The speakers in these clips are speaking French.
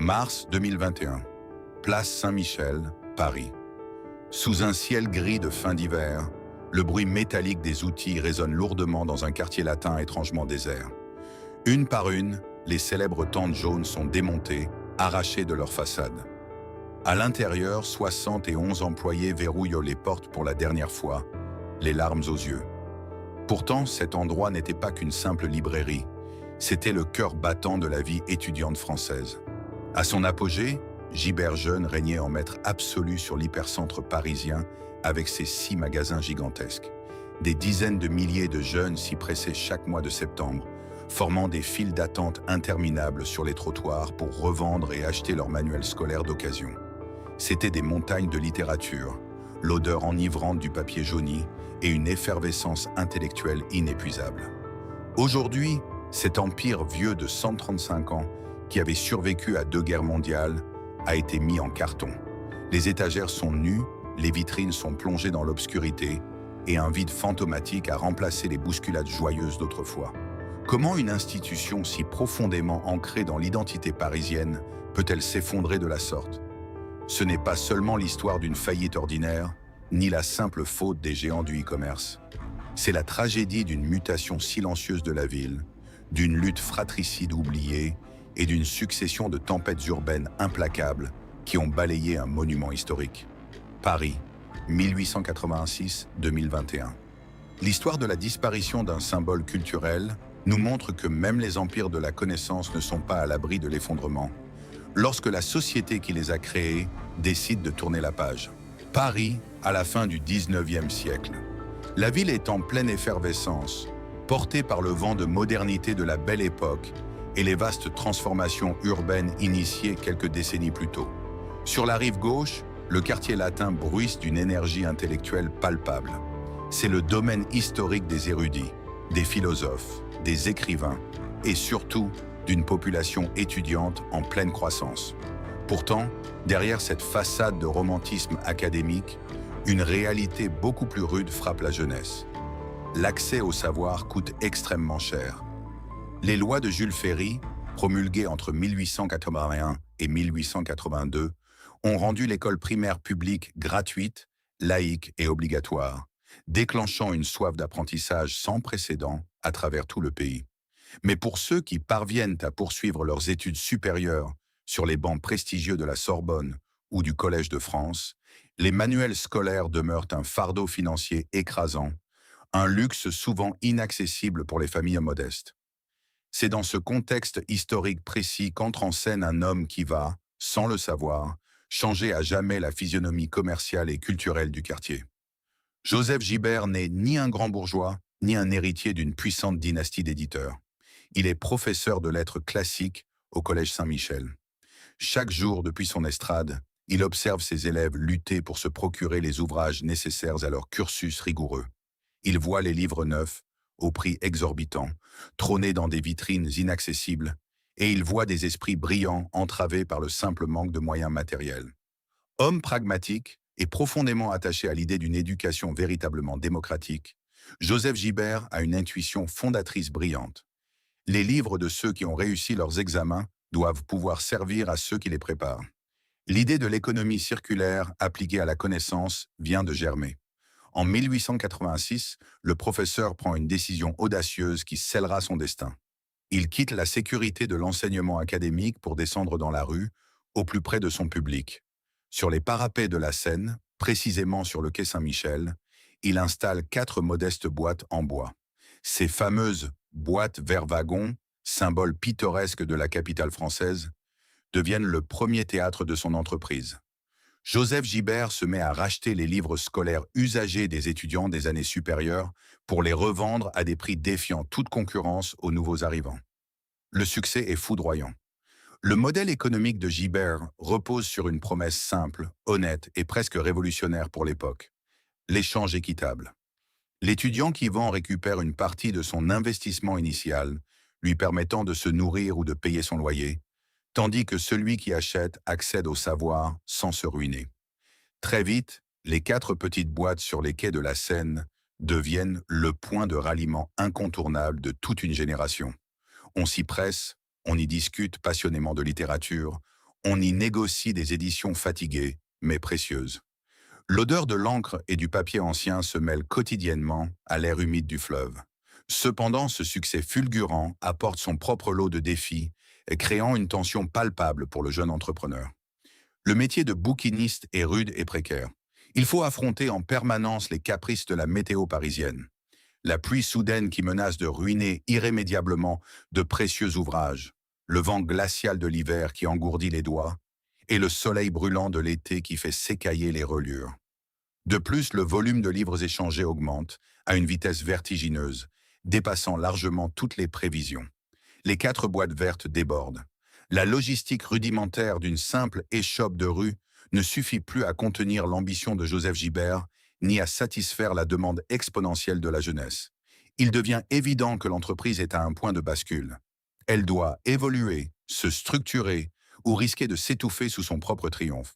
Mars 2021. Place Saint-Michel, Paris. Sous un ciel gris de fin d'hiver, le bruit métallique des outils résonne lourdement dans un quartier latin étrangement désert. Une par une, les célèbres tentes jaunes sont démontées, arrachées de leur façade. À l'intérieur, 71 employés verrouillent les portes pour la dernière fois, les larmes aux yeux. Pourtant, cet endroit n'était pas qu'une simple librairie, c'était le cœur battant de la vie étudiante française. À son apogée, Gibert Jeune régnait en maître absolu sur l'hypercentre parisien avec ses 6 magasins gigantesques. Des dizaines de milliers de jeunes s'y pressaient chaque mois de septembre, formant des files d'attente interminables sur les trottoirs pour revendre et acheter leurs manuels scolaires d'occasion. C'étaient des montagnes de littérature, l'odeur enivrante du papier jauni et une effervescence intellectuelle inépuisable. Aujourd'hui, cet empire vieux de 135 ans, qui avait survécu à 2 guerres mondiales, a été mis en carton. Les étagères sont nues, les vitrines sont plongées dans l'obscurité et un vide fantomatique a remplacé les bousculades joyeuses d'autrefois. Comment une institution si profondément ancrée dans l'identité parisienne peut-elle s'effondrer de la sorte? Ce n'est pas seulement l'histoire d'une faillite ordinaire, ni la simple faute des géants du e-commerce. C'est la tragédie d'une mutation silencieuse de la ville, d'une lutte fratricide oubliée et d'une succession de tempêtes urbaines implacables qui ont balayé un monument historique. Paris, 1886-2021. L'histoire de la disparition d'un symbole culturel nous montre que même les empires de la connaissance ne sont pas à l'abri de l'effondrement, lorsque la société qui les a créés décide de tourner la page. Paris, à la fin du 19e siècle. La ville est en pleine effervescence, portée par le vent de modernité de la Belle Époque et les vastes transformations urbaines initiées quelques décennies plus tôt. Sur la rive gauche, le quartier latin bruisse d'une énergie intellectuelle palpable. C'est le domaine historique des érudits, des philosophes, des écrivains et surtout d'une population étudiante en pleine croissance. Pourtant, derrière cette façade de romantisme académique, une réalité beaucoup plus rude frappe la jeunesse. L'accès au savoir coûte extrêmement cher. Les lois de Jules Ferry, promulguées entre 1881 et 1882, ont rendu l'école primaire publique gratuite, laïque et obligatoire, déclenchant une soif d'apprentissage sans précédent à travers tout le pays. Mais pour ceux qui parviennent à poursuivre leurs études supérieures sur les bancs prestigieux de la Sorbonne ou du Collège de France, les manuels scolaires demeurent un fardeau financier écrasant, un luxe souvent inaccessible pour les familles modestes. C'est dans ce contexte historique précis qu'entre en scène un homme qui va, sans le savoir, changer à jamais la physionomie commerciale et culturelle du quartier. Joseph Gibert n'est ni un grand bourgeois, ni un héritier d'une puissante dynastie d'éditeurs. Il est professeur de lettres classiques au Collège Saint-Michel. Chaque jour, depuis son estrade, il observe ses élèves lutter pour se procurer les ouvrages nécessaires à leur cursus rigoureux. Il voit les livres neufs, au prix exorbitant, trôner dans des vitrines inaccessibles, et il voit des esprits brillants entravés par le simple manque de moyens matériels. Homme pragmatique et profondément attaché à l'idée d'une éducation véritablement démocratique, Joseph Gibert a une intuition fondatrice brillante. Les livres de ceux qui ont réussi leurs examens doivent pouvoir servir à ceux qui les préparent. L'idée de l'économie circulaire appliquée à la connaissance vient de germer. En 1886, le professeur prend une décision audacieuse qui scellera son destin. Il quitte la sécurité de l'enseignement académique pour descendre dans la rue, au plus près de son public. Sur les parapets de la Seine, précisément sur le quai Saint-Michel, il installe 4 modestes boîtes en bois. Ces fameuses boîtes verre-wagon, symbole pittoresque de la capitale française, deviennent le premier théâtre de son entreprise. Joseph Gibert se met à racheter les livres scolaires usagés des étudiants des années supérieures pour les revendre à des prix défiant toute concurrence aux nouveaux arrivants. Le succès est foudroyant. Le modèle économique de Gibert repose sur une promesse simple, honnête et presque révolutionnaire pour l'époque. L'échange équitable. L'étudiant qui vend récupère une partie de son investissement initial, lui permettant de se nourrir ou de payer son loyer, tandis que celui qui achète accède au savoir sans se ruiner. Très vite, les 4 petites boîtes sur les quais de la Seine deviennent le point de ralliement incontournable de toute une génération. On s'y presse, on y discute passionnément de littérature, On y négocie des éditions fatiguées, mais précieuses. L'odeur de l'encre et du papier ancien se mêle quotidiennement à l'air humide du fleuve. Cependant, ce succès fulgurant apporte son propre lot de défis, créant une tension palpable pour le jeune entrepreneur. Le métier de bouquiniste est rude et précaire. Il faut affronter en permanence les caprices de la météo parisienne. La pluie soudaine qui menace de ruiner irrémédiablement de précieux ouvrages, le vent glacial de l'hiver qui engourdit les doigts, et le soleil brûlant de l'été qui fait s'écailler les reliures. De plus, le volume de livres échangés augmente à une vitesse vertigineuse, dépassant largement toutes les prévisions. Les 4 boîtes vertes débordent. La logistique rudimentaire d'une simple échoppe de rue ne suffit plus à contenir l'ambition de Joseph Gibert, ni à satisfaire la demande exponentielle de la jeunesse. Il devient évident que l'entreprise est à un point de bascule. Elle doit évoluer, se structurer ou risquer de s'étouffer sous son propre triomphe.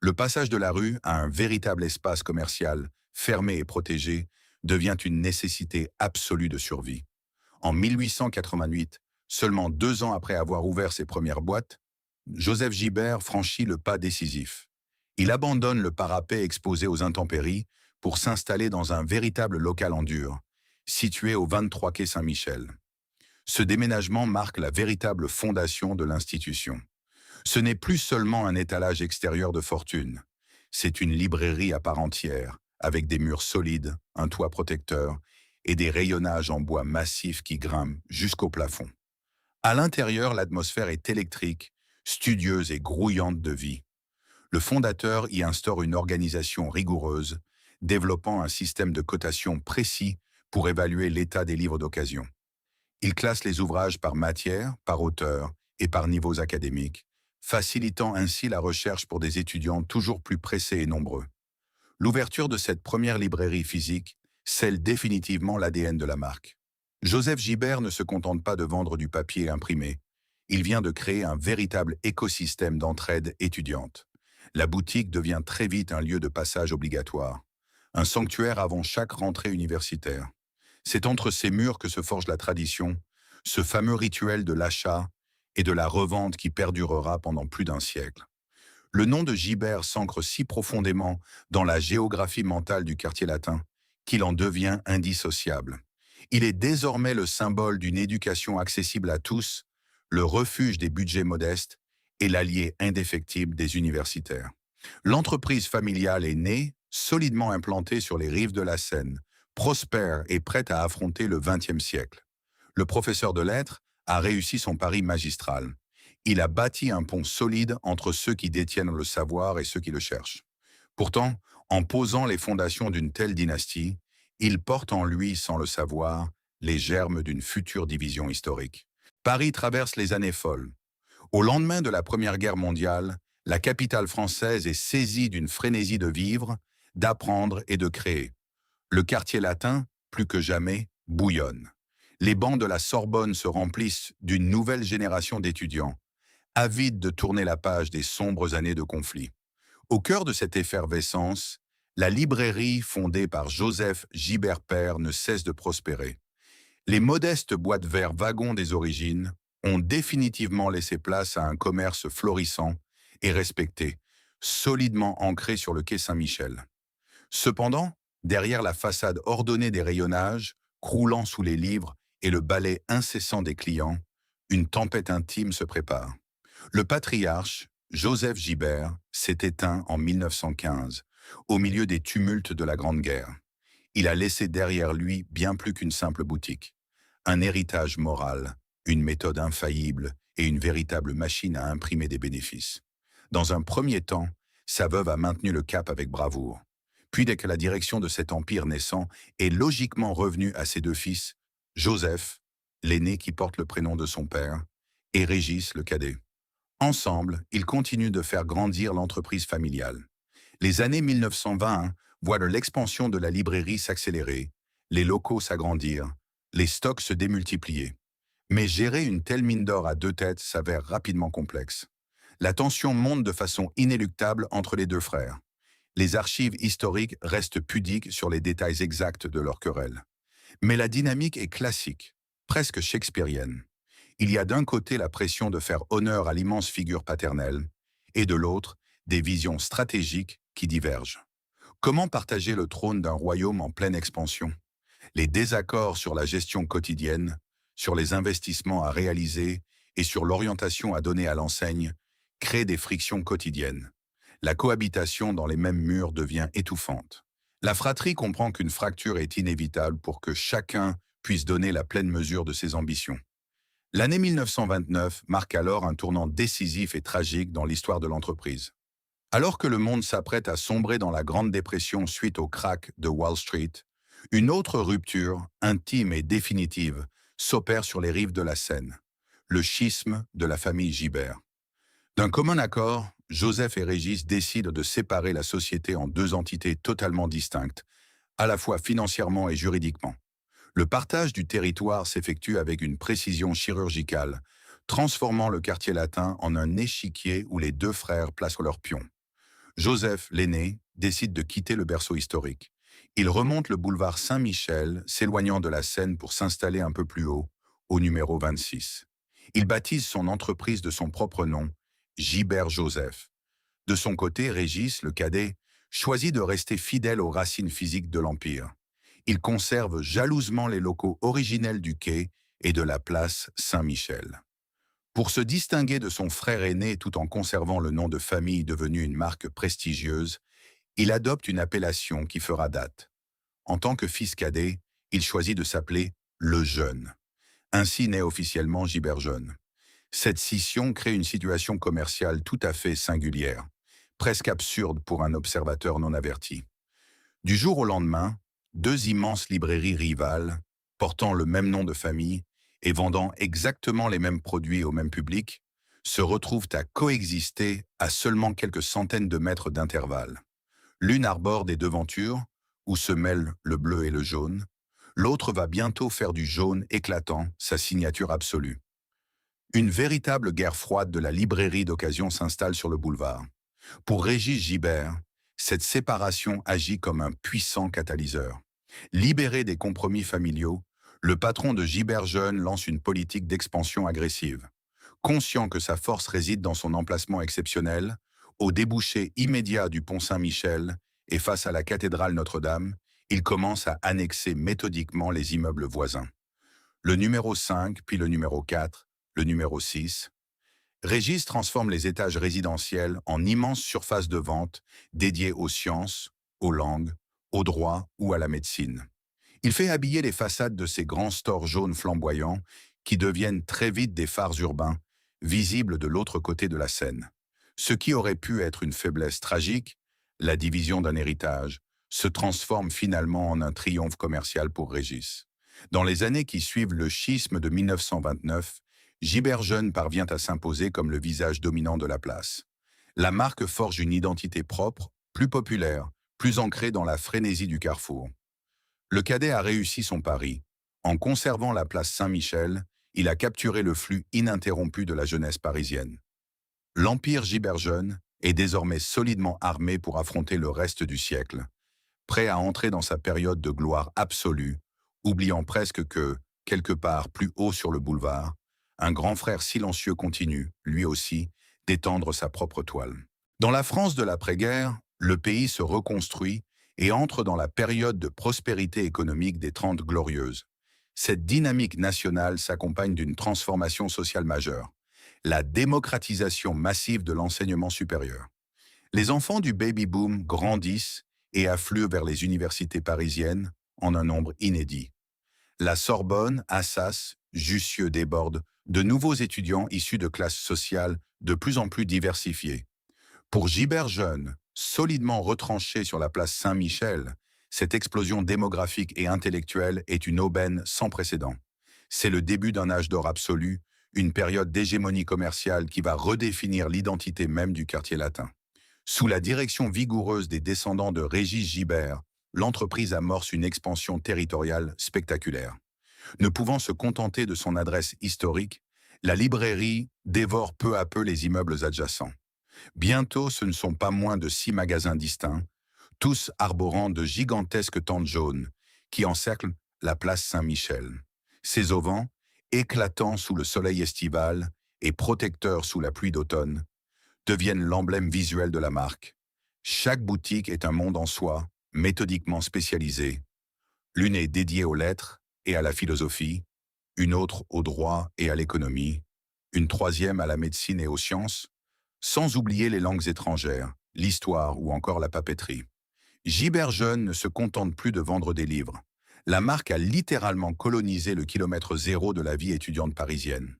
Le passage de la rue à un véritable espace commercial, fermé et protégé, devient une nécessité absolue de survie. En 1888, seulement 2 ans après avoir ouvert ses premières boîtes, Joseph Gibert franchit le pas décisif. Il abandonne le parapet exposé aux intempéries pour s'installer dans un véritable local en dur, situé au 23 quai Saint-Michel. Ce déménagement marque la véritable fondation de l'institution. Ce n'est plus seulement un étalage extérieur de fortune, c'est une librairie à part entière, avec des murs solides, un toit protecteur et des rayonnages en bois massif qui grimpent jusqu'au plafond. À l'intérieur, l'atmosphère est électrique, studieuse et grouillante de vie. Le fondateur y instaure une organisation rigoureuse, développant un système de cotation précis pour évaluer l'état des livres d'occasion. Il classe les ouvrages par matière, par auteur et par niveaux académiques, facilitant ainsi la recherche pour des étudiants toujours plus pressés et nombreux. L'ouverture de cette première librairie physique scelle définitivement l'ADN de la marque. Joseph Gibert ne se contente pas de vendre du papier imprimé. Il vient de créer un véritable écosystème d'entraide étudiante. La boutique devient très vite un lieu de passage obligatoire, un sanctuaire avant chaque rentrée universitaire. C'est entre ces murs que se forge la tradition, ce fameux rituel de l'achat et de la revente qui perdurera pendant plus d'un siècle. Le nom de Gibert s'ancre si profondément dans la géographie mentale du quartier latin qu'il en devient indissociable. Il est désormais le symbole d'une éducation accessible à tous, le refuge des budgets modestes et l'allié indéfectible des universitaires. L'entreprise familiale est née, solidement implantée sur les rives de la Seine, prospère et prête à affronter le XXe siècle. Le professeur de lettres a réussi son pari magistral. Il a bâti un pont solide entre ceux qui détiennent le savoir et ceux qui le cherchent. Pourtant, en posant les fondations d'une telle dynastie, il porte en lui, sans le savoir, les germes d'une future division historique. Paris traverse les années folles. Au lendemain de la Première Guerre mondiale, la capitale française est saisie d'une frénésie de vivre, d'apprendre et de créer. Le quartier latin, plus que jamais, bouillonne. Les bancs de la Sorbonne se remplissent d'une nouvelle génération d'étudiants, avides de tourner la page des sombres années de conflit. Au cœur de cette effervescence, la librairie fondée par Joseph Gibert père ne cesse de prospérer. Les modestes boîtes verts wagons des origines ont définitivement laissé place à un commerce florissant et respecté, solidement ancré sur le quai Saint-Michel. Cependant, derrière la façade ordonnée des rayonnages, croulant sous les livres et le balai incessant des clients, une tempête intime se prépare. Le patriarche, Joseph Gibert, s'est éteint en 1915, au milieu des tumultes de la Grande Guerre. Il a laissé derrière lui bien plus qu'une simple boutique. Un héritage moral, une méthode infaillible et une véritable machine à imprimer des bénéfices. Dans un premier temps, sa veuve a maintenu le cap avec bravoure. Puis dès que la direction de cet empire naissant est logiquement revenue à ses 2 fils, Joseph, l'aîné qui porte le prénom de son père, et Régis, le cadet. Ensemble, ils continuent de faire grandir l'entreprise familiale. Les années 1920 voient l'expansion de la librairie s'accélérer, les locaux s'agrandir, les stocks se démultiplier. Mais gérer une telle mine d'or à 2 têtes s'avère rapidement complexe. La tension monte de façon inéluctable entre les 2 frères. Les archives historiques restent pudiques sur les détails exacts de leur querelle. Mais la dynamique est classique, presque shakespearienne. Il y a d'un côté la pression de faire honneur à l'immense figure paternelle, et de l'autre, des visions stratégiques qui divergent. Comment partager le trône d'un royaume en pleine expansion? Les désaccords sur la gestion quotidienne, sur les investissements à réaliser et sur l'orientation à donner à l'enseigne créent des frictions quotidiennes. La cohabitation dans les mêmes murs devient étouffante. La fratrie comprend qu'une fracture est inévitable pour que chacun puisse donner la pleine mesure de ses ambitions. L'année 1929 marque alors un tournant décisif et tragique dans l'histoire de l'entreprise. Alors que le monde s'apprête à sombrer dans la Grande Dépression suite au krach de Wall Street, une autre rupture, intime et définitive, s'opère sur les rives de la Seine, le schisme de la famille Gibert. D'un commun accord, Joseph et Régis décident de séparer la société en deux entités totalement distinctes, à la fois financièrement et juridiquement. Le partage du territoire s'effectue avec une précision chirurgicale, transformant le quartier latin en un échiquier où les deux frères placent leurs pions. Joseph, l'aîné, décide de quitter le berceau historique. Il remonte le boulevard Saint-Michel, s'éloignant de la Seine pour s'installer un peu plus haut, au numéro 26. Il baptise son entreprise de son propre nom, Gibert Joseph. De son côté, Régis, le cadet, choisit de rester fidèle aux racines physiques de l'Empire. Il conserve jalousement les locaux originels du quai et de la place Saint-Michel. Pour se distinguer de son frère aîné tout en conservant le nom de famille devenu une marque prestigieuse, il adopte une appellation qui fera date. En tant que fils cadet, il choisit de s'appeler Le Jeune. Ainsi naît officiellement Gibert Jeune. Cette scission crée une situation commerciale tout à fait singulière, presque absurde pour un observateur non averti. Du jour au lendemain, deux immenses librairies rivales, portant le même nom de famille et vendant exactement les mêmes produits au même public, se retrouvent à coexister à seulement quelques centaines de mètres d'intervalle. L'une arbore des devantures, où se mêlent le bleu et le jaune, l'autre va bientôt faire du jaune éclatant sa signature absolue. Une véritable guerre froide de la librairie d'occasion s'installe sur le boulevard. Pour Régis Gibert, cette séparation agit comme un puissant catalyseur. Libéré des compromis familiaux, le patron de Gibert Jeune lance une politique d'expansion agressive. Conscient que sa force réside dans son emplacement exceptionnel, au débouché immédiat du pont Saint-Michel et face à la cathédrale Notre-Dame, il commence à annexer méthodiquement les immeubles voisins. Le numéro 5, puis le numéro 4, le numéro 6. Régis transforme les étages résidentiels en immenses surfaces de vente dédiées aux sciences, aux langues, au droit ou à la médecine. Il fait habiller les façades de ces grands stores jaunes flamboyants qui deviennent très vite des phares urbains, visibles de l'autre côté de la Seine. Ce qui aurait pu être une faiblesse tragique, la division d'un héritage, se transforme finalement en un triomphe commercial pour Régis. Dans les années qui suivent le schisme de 1929, Gibert Jeune parvient à s'imposer comme le visage dominant de la place. La marque forge une identité propre, plus populaire, plus ancrée dans la frénésie du carrefour. Le cadet a réussi son pari. En conservant la place Saint-Michel, il a capturé le flux ininterrompu de la jeunesse parisienne. L'Empire Gibert Jeune est désormais solidement armé pour affronter le reste du siècle, prêt à entrer dans sa période de gloire absolue, oubliant presque que, quelque part plus haut sur le boulevard, un grand frère silencieux continue, lui aussi, d'étendre sa propre toile. Dans la France de l'après-guerre, le pays se reconstruit et entre dans la période de prospérité économique des Trente Glorieuses. Cette dynamique nationale s'accompagne d'une transformation sociale majeure, la démocratisation massive de l'enseignement supérieur. Les enfants du baby-boom grandissent et affluent vers les universités parisiennes en un nombre inédit. La Sorbonne, Assas, Jussieu déborde de nouveaux étudiants issus de classes sociales de plus en plus diversifiées. Pour Gibert Jeune, solidement retranché sur la place Saint-Michel, cette explosion démographique et intellectuelle est une aubaine sans précédent. C'est le début d'un âge d'or absolu, une période d'hégémonie commerciale qui va redéfinir l'identité même du quartier latin. Sous la direction vigoureuse des descendants de Régis Gibert, l'entreprise amorce une expansion territoriale spectaculaire. Ne pouvant se contenter de son adresse historique, la librairie dévore peu à peu les immeubles adjacents. Bientôt, ce ne sont pas moins de 6 magasins distincts, tous arborant de gigantesques tentes jaunes qui encerclent la place Saint-Michel. Ces auvents, éclatants sous le soleil estival et protecteurs sous la pluie d'automne, deviennent l'emblème visuel de la marque. Chaque boutique est un monde en soi, méthodiquement spécialisé. L'une est dédiée aux lettres et à la philosophie, une autre au droit et à l'économie, une troisième à la médecine et aux sciences, sans oublier les langues étrangères, l'histoire ou encore la papeterie. Giberjeune ne se contente plus de vendre des livres. La marque a littéralement colonisé le kilomètre zéro de la vie étudiante parisienne.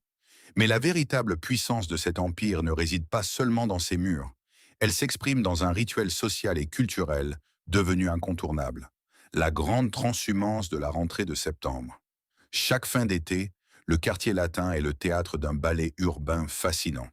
Mais la véritable puissance de cet empire ne réside pas seulement dans ses murs. Elle s'exprime dans un rituel social et culturel devenu incontournable. La grande transhumance de la rentrée de septembre. Chaque fin d'été, le quartier latin est le théâtre d'un ballet urbain fascinant.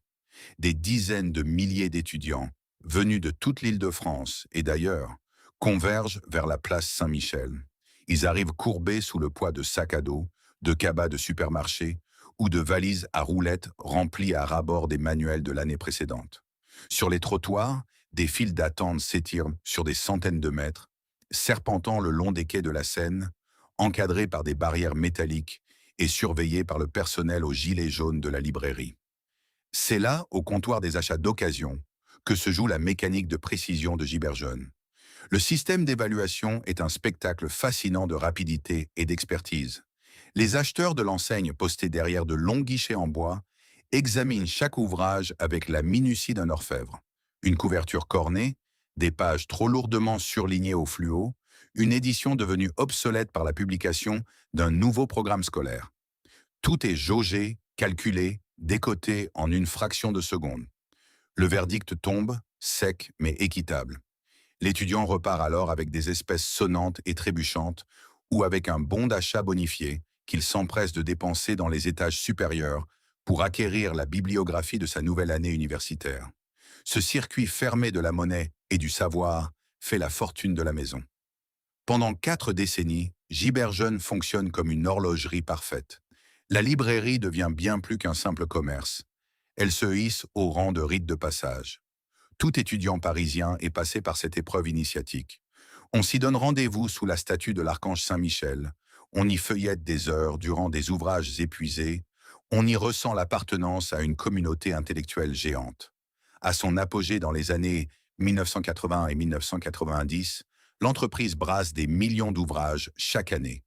Des dizaines de milliers d'étudiants, venus de toute l'Île-de-France et d'ailleurs, convergent vers la place Saint-Michel. Ils arrivent courbés sous le poids de sacs à dos, de cabas de supermarché ou de valises à roulettes remplies à ras-bord des manuels de l'année précédente. Sur les trottoirs, des files d'attente s'étirent sur des centaines de mètres, serpentant le long des quais de la Seine, encadrés par des barrières métalliques et surveillés par le personnel aux gilets jaunes de la librairie. C'est là, au comptoir des achats d'occasion, que se joue la mécanique de précision de Giberjeune. Le système d'évaluation est un spectacle fascinant de rapidité et d'expertise. Les acheteurs de l'enseigne postés derrière de longs guichets en bois examinent chaque ouvrage avec la minutie d'un orfèvre. Une couverture cornée, des pages trop lourdement surlignées au fluo, une édition devenue obsolète par la publication d'un nouveau programme scolaire. Tout est jaugé, calculé, décoté en une fraction de seconde. Le verdict tombe, sec mais équitable. L'étudiant repart alors avec des espèces sonnantes et trébuchantes ou avec un bon d'achat bonifié qu'il s'empresse de dépenser dans les étages supérieurs pour acquérir la bibliographie de sa nouvelle année universitaire. Ce circuit fermé de la monnaie et du savoir fait la fortune de la maison. Pendant 4 décennies, Giberjeune fonctionne comme une horlogerie parfaite. La librairie devient bien plus qu'un simple commerce. Elle se hisse au rang de rite de passage. Tout étudiant parisien est passé par cette épreuve initiatique. On s'y donne rendez-vous sous la statue de l'archange Saint-Michel. On y feuillette des heures durant des ouvrages épuisés. On y ressent l'appartenance à une communauté intellectuelle géante. À son apogée dans les années 1980 et 1990, l'entreprise brasse des millions d'ouvrages chaque année.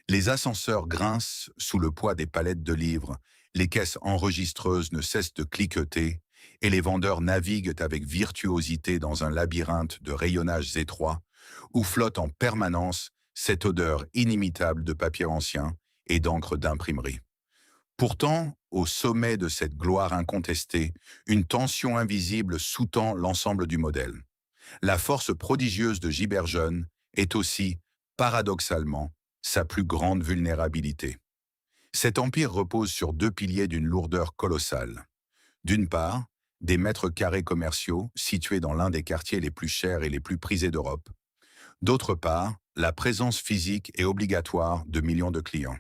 Les ascenseurs grincent sous le poids des palettes de livres, les caisses enregistreuses ne cessent de cliqueter et les vendeurs naviguent avec virtuosité dans un labyrinthe de rayonnages étroits où flotte en permanence cette odeur inimitable de papier ancien et d'encre d'imprimerie. Pourtant, au sommet de cette gloire incontestée, une tension invisible sous-tend l'ensemble du modèle. La force prodigieuse de Giberjeune est aussi, paradoxalement, sa plus grande vulnérabilité. Cet empire repose sur 2 piliers d'une lourdeur colossale. D'une part, des mètres carrés commerciaux situés dans l'un des quartiers les plus chers et les plus prisés d'Europe. D'autre part, la présence physique et obligatoire de millions de clients.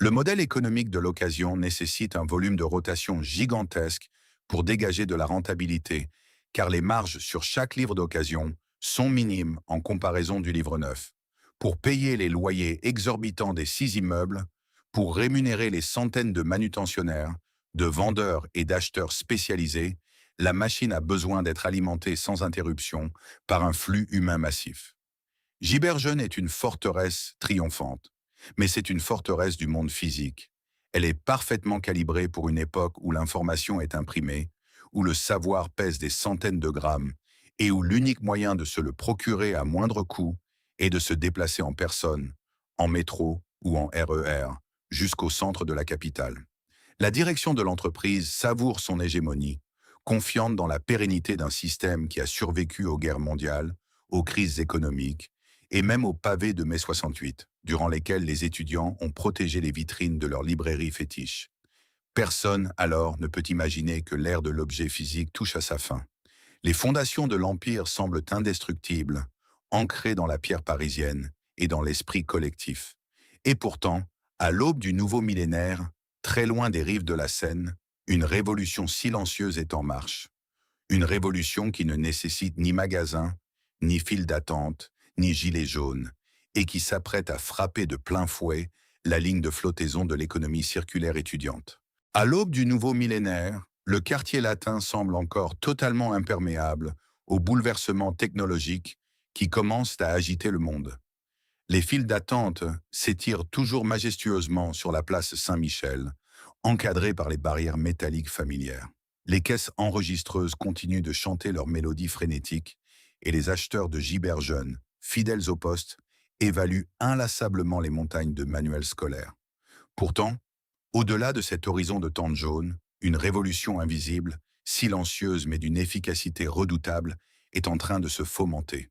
Le modèle économique de l'occasion nécessite un volume de rotation gigantesque pour dégager de la rentabilité, car les marges sur chaque livre d'occasion sont minimes en comparaison du livre neuf. Pour payer les loyers exorbitants des 6 immeubles, pour rémunérer les centaines de manutentionnaires, de vendeurs et d'acheteurs spécialisés, la machine a besoin d'être alimentée sans interruption par un flux humain massif. Giberjeune est une forteresse triomphante, mais c'est une forteresse du monde physique. Elle est parfaitement calibrée pour une époque où l'information est imprimée, où le savoir pèse des centaines de grammes et où l'unique moyen de se le procurer à moindre coût est de se déplacer en personne, en métro ou en RER, jusqu'au centre de la capitale. La direction de l'entreprise savoure son hégémonie, confiante dans la pérennité d'un système qui a survécu aux guerres mondiales, aux crises économiques et même aux pavés de mai 68, durant lesquels les étudiants ont protégé les vitrines de leur librairie fétiche. Personne, alors, ne peut imaginer que l'ère de l'objet physique touche à sa fin. Les fondations de l'Empire semblent indestructibles, ancrées dans la pierre parisienne et dans l'esprit collectif. Et pourtant, à l'aube du nouveau millénaire, très loin des rives de la Seine, une révolution silencieuse est en marche. Une révolution qui ne nécessite ni magasin, ni file d'attente, ni gilet jaune, et qui s'apprête à frapper de plein fouet la ligne de flottaison de l'économie circulaire étudiante. À l'aube du nouveau millénaire, le quartier latin semble encore totalement imperméable aux bouleversements technologiques qui commencent à agiter le monde. Les files d'attente s'étirent toujours majestueusement sur la place Saint-Michel, encadrées par les barrières métalliques familières. Les caisses enregistreuses continuent de chanter leurs mélodies frénétiques et les acheteurs de gibers jeunes, fidèles au poste, évaluent inlassablement les montagnes de manuels scolaires. Pourtant, au-delà de cet horizon de tente jaune, une révolution invisible, silencieuse mais d'une efficacité redoutable, est en train de se fomenter.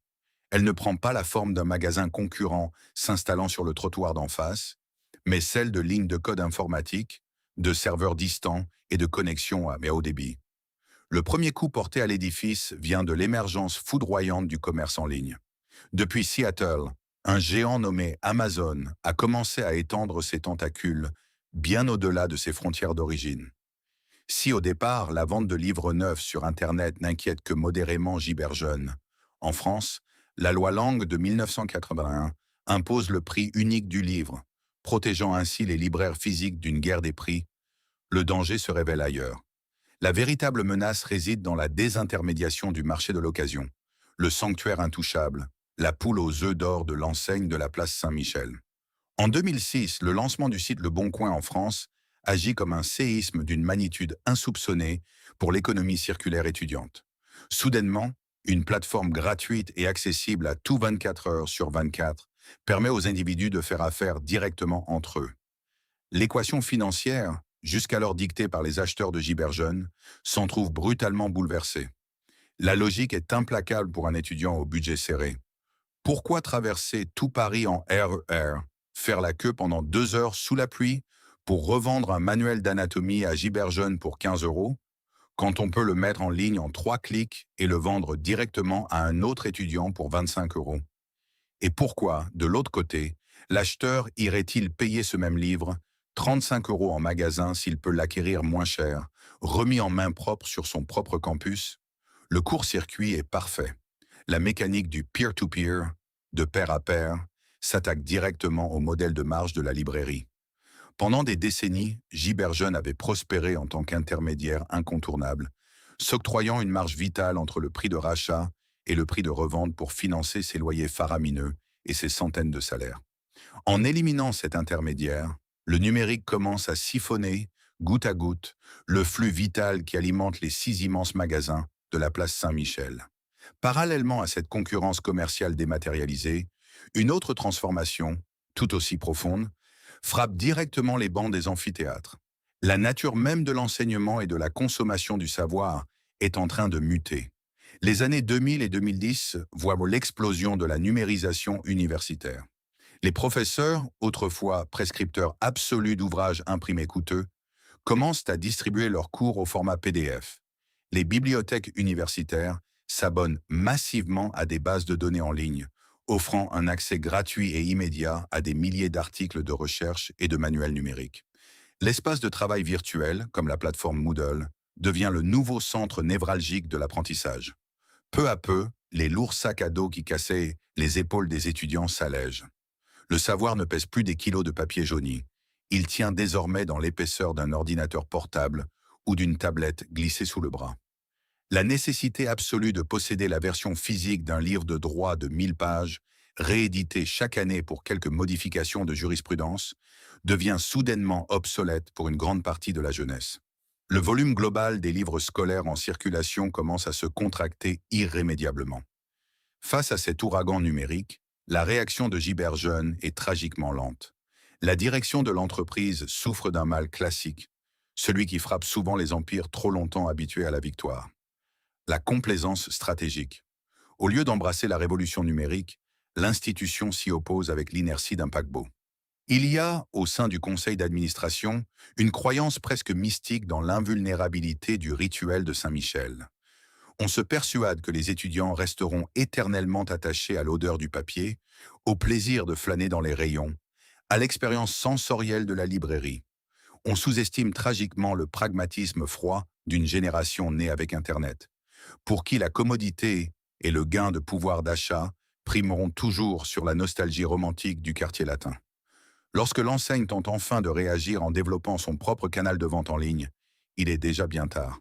Elle ne prend pas la forme d'un magasin concurrent s'installant sur le trottoir d'en face, mais celle de lignes de code informatique, de serveurs distants et de connexions à haut débit. Le premier coup porté à l'édifice vient de l'émergence foudroyante du commerce en ligne. Depuis Seattle, un géant nommé Amazon a commencé à étendre ses tentacules bien au-delà de ses frontières d'origine. Si au départ, la vente de livres neufs sur Internet n'inquiète que modérément gibers jeunes, en France, la loi Lang de 1981 impose le prix unique du livre, protégeant ainsi les libraires physiques d'une guerre des prix. Le danger se révèle ailleurs. La véritable menace réside dans la désintermédiation du marché de l'occasion, le sanctuaire intouchable, la poule aux œufs d'or de l'enseigne de la place Saint-Michel. En 2006, le lancement du site Le Bon Coin en France agit comme un séisme d'une magnitude insoupçonnée pour l'économie circulaire étudiante. Soudainement, une plateforme gratuite et accessible à tout 24 heures sur 24 permet aux individus de faire affaire directement entre eux. L'équation financière, jusqu'alors dictée par les acheteurs de gibers jeunes, s'en trouve brutalement bouleversée. La logique est implacable pour un étudiant au budget serré. Pourquoi traverser tout Paris en RER, faire la queue pendant 2 heures sous la pluie pour revendre un manuel d'anatomie à gibers jeunes pour 15 euros, quand on peut le mettre en ligne en 3 clics et le vendre directement à un autre étudiant pour 25 euros? Et pourquoi, de l'autre côté, l'acheteur irait-il payer ce même livre 35 euros en magasin s'il peut l'acquérir moins cher, remis en main propre sur son propre campus? Le court-circuit est parfait. La mécanique du peer-to-peer, de pair à pair, s'attaque directement au modèle de marge de la librairie. Pendant des décennies, gibers jeunes avait prospéré en tant qu'intermédiaire incontournable, s'octroyant une marge vitale entre le prix de rachat et le prix de revente pour financer ses loyers faramineux et ses centaines de salaires. En éliminant cet intermédiaire, le numérique commence à siphonner, goutte à goutte, le flux vital qui alimente les 6 immenses magasins de la place Saint-Michel. Parallèlement à cette concurrence commerciale dématérialisée, une autre transformation, tout aussi profonde, frappe directement les bancs des amphithéâtres. La nature même de l'enseignement et de la consommation du savoir est en train de muter. Les années 2000 et 2010 voient l'explosion de la numérisation universitaire. Les professeurs, autrefois prescripteurs absolus d'ouvrages imprimés coûteux, commencent à distribuer leurs cours au format PDF. Les bibliothèques universitaires s'abonnent massivement à des bases de données en ligne, offrant un accès gratuit et immédiat à des milliers d'articles de recherche et de manuels numériques. L'espace de travail virtuel, comme la plateforme Moodle, devient le nouveau centre névralgique de l'apprentissage. Peu à peu, les lourds sacs à dos qui cassaient les épaules des étudiants s'allègent. Le savoir ne pèse plus des kilos de papier jauni. Il tient désormais dans l'épaisseur d'un ordinateur portable ou d'une tablette glissée sous le bras. La nécessité absolue de posséder la version physique d'un livre de droit de 1000 pages, réédité chaque année pour quelques modifications de jurisprudence, devient soudainement obsolète pour une grande partie de la jeunesse. Le volume global des livres scolaires en circulation commence à se contracter irrémédiablement. Face à cet ouragan numérique, la réaction de gibers jeunes est tragiquement lente. La direction de l'entreprise souffre d'un mal classique, celui qui frappe souvent les empires trop longtemps habitués à la victoire. La complaisance stratégique. Au lieu d'embrasser la révolution numérique, l'institution s'y oppose avec l'inertie d'un paquebot. Il y a, au sein du conseil d'administration, une croyance presque mystique dans l'invulnérabilité du rituel de Saint-Michel. On se persuade que les étudiants resteront éternellement attachés à l'odeur du papier, au plaisir de flâner dans les rayons, à l'expérience sensorielle de la librairie. On sous-estime tragiquement le pragmatisme froid d'une génération née avec Internet, pour qui la commodité et le gain de pouvoir d'achat primeront toujours sur la nostalgie romantique du quartier latin. Lorsque l'enseigne tente enfin de réagir en développant son propre canal de vente en ligne, il est déjà bien tard.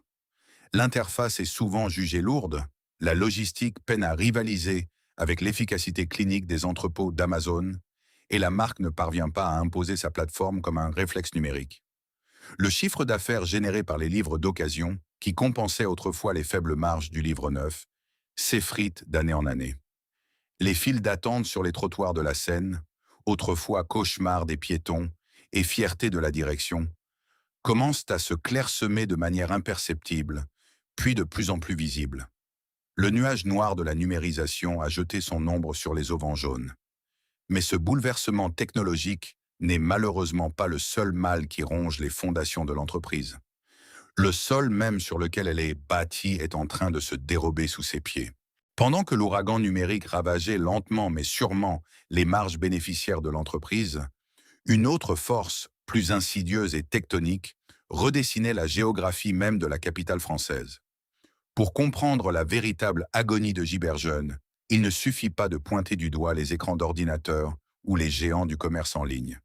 L'interface est souvent jugée lourde, la logistique peine à rivaliser avec l'efficacité clinique des entrepôts d'Amazon, et la marque ne parvient pas à imposer sa plateforme comme un réflexe numérique. Le chiffre d'affaires généré par les livres d'occasion, qui compensait autrefois les faibles marges du livre neuf, s'effrite d'année en année. Les files d'attente sur les trottoirs de la Seine, autrefois cauchemar des piétons et fierté de la direction, commencent à se clairsemer de manière imperceptible, puis de plus en plus visible. Le nuage noir de la numérisation a jeté son ombre sur les auvents jaunes. Mais ce bouleversement technologique n'est malheureusement pas le seul mal qui ronge les fondations de l'entreprise. Le sol même sur lequel elle est bâtie est en train de se dérober sous ses pieds. Pendant que l'ouragan numérique ravageait lentement mais sûrement les marges bénéficiaires de l'entreprise, une autre force, plus insidieuse et tectonique, redessinait la géographie même de la capitale française. Pour comprendre la véritable agonie de Giberjeune, il ne suffit pas de pointer du doigt les écrans d'ordinateur ou les géants du commerce en ligne.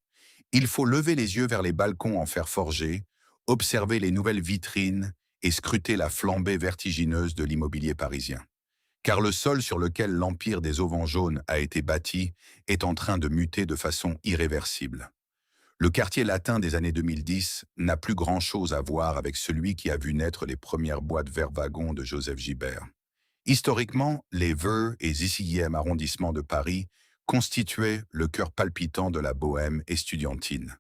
Il faut lever les yeux vers les balcons en fer forgé, observer les nouvelles vitrines et scruter la flambée vertigineuse de l'immobilier parisien. Car le sol sur lequel l'empire des auvents jaunes a été bâti est en train de muter de façon irréversible. Le quartier latin des années 2010 n'a plus grand-chose à voir avec celui qui a vu naître les premières boîtes vert-wagon de Joseph Gibert. Historiquement, les Veux et 6e arrondissements de Paris constituaient le cœur palpitant de la bohème estudiantine.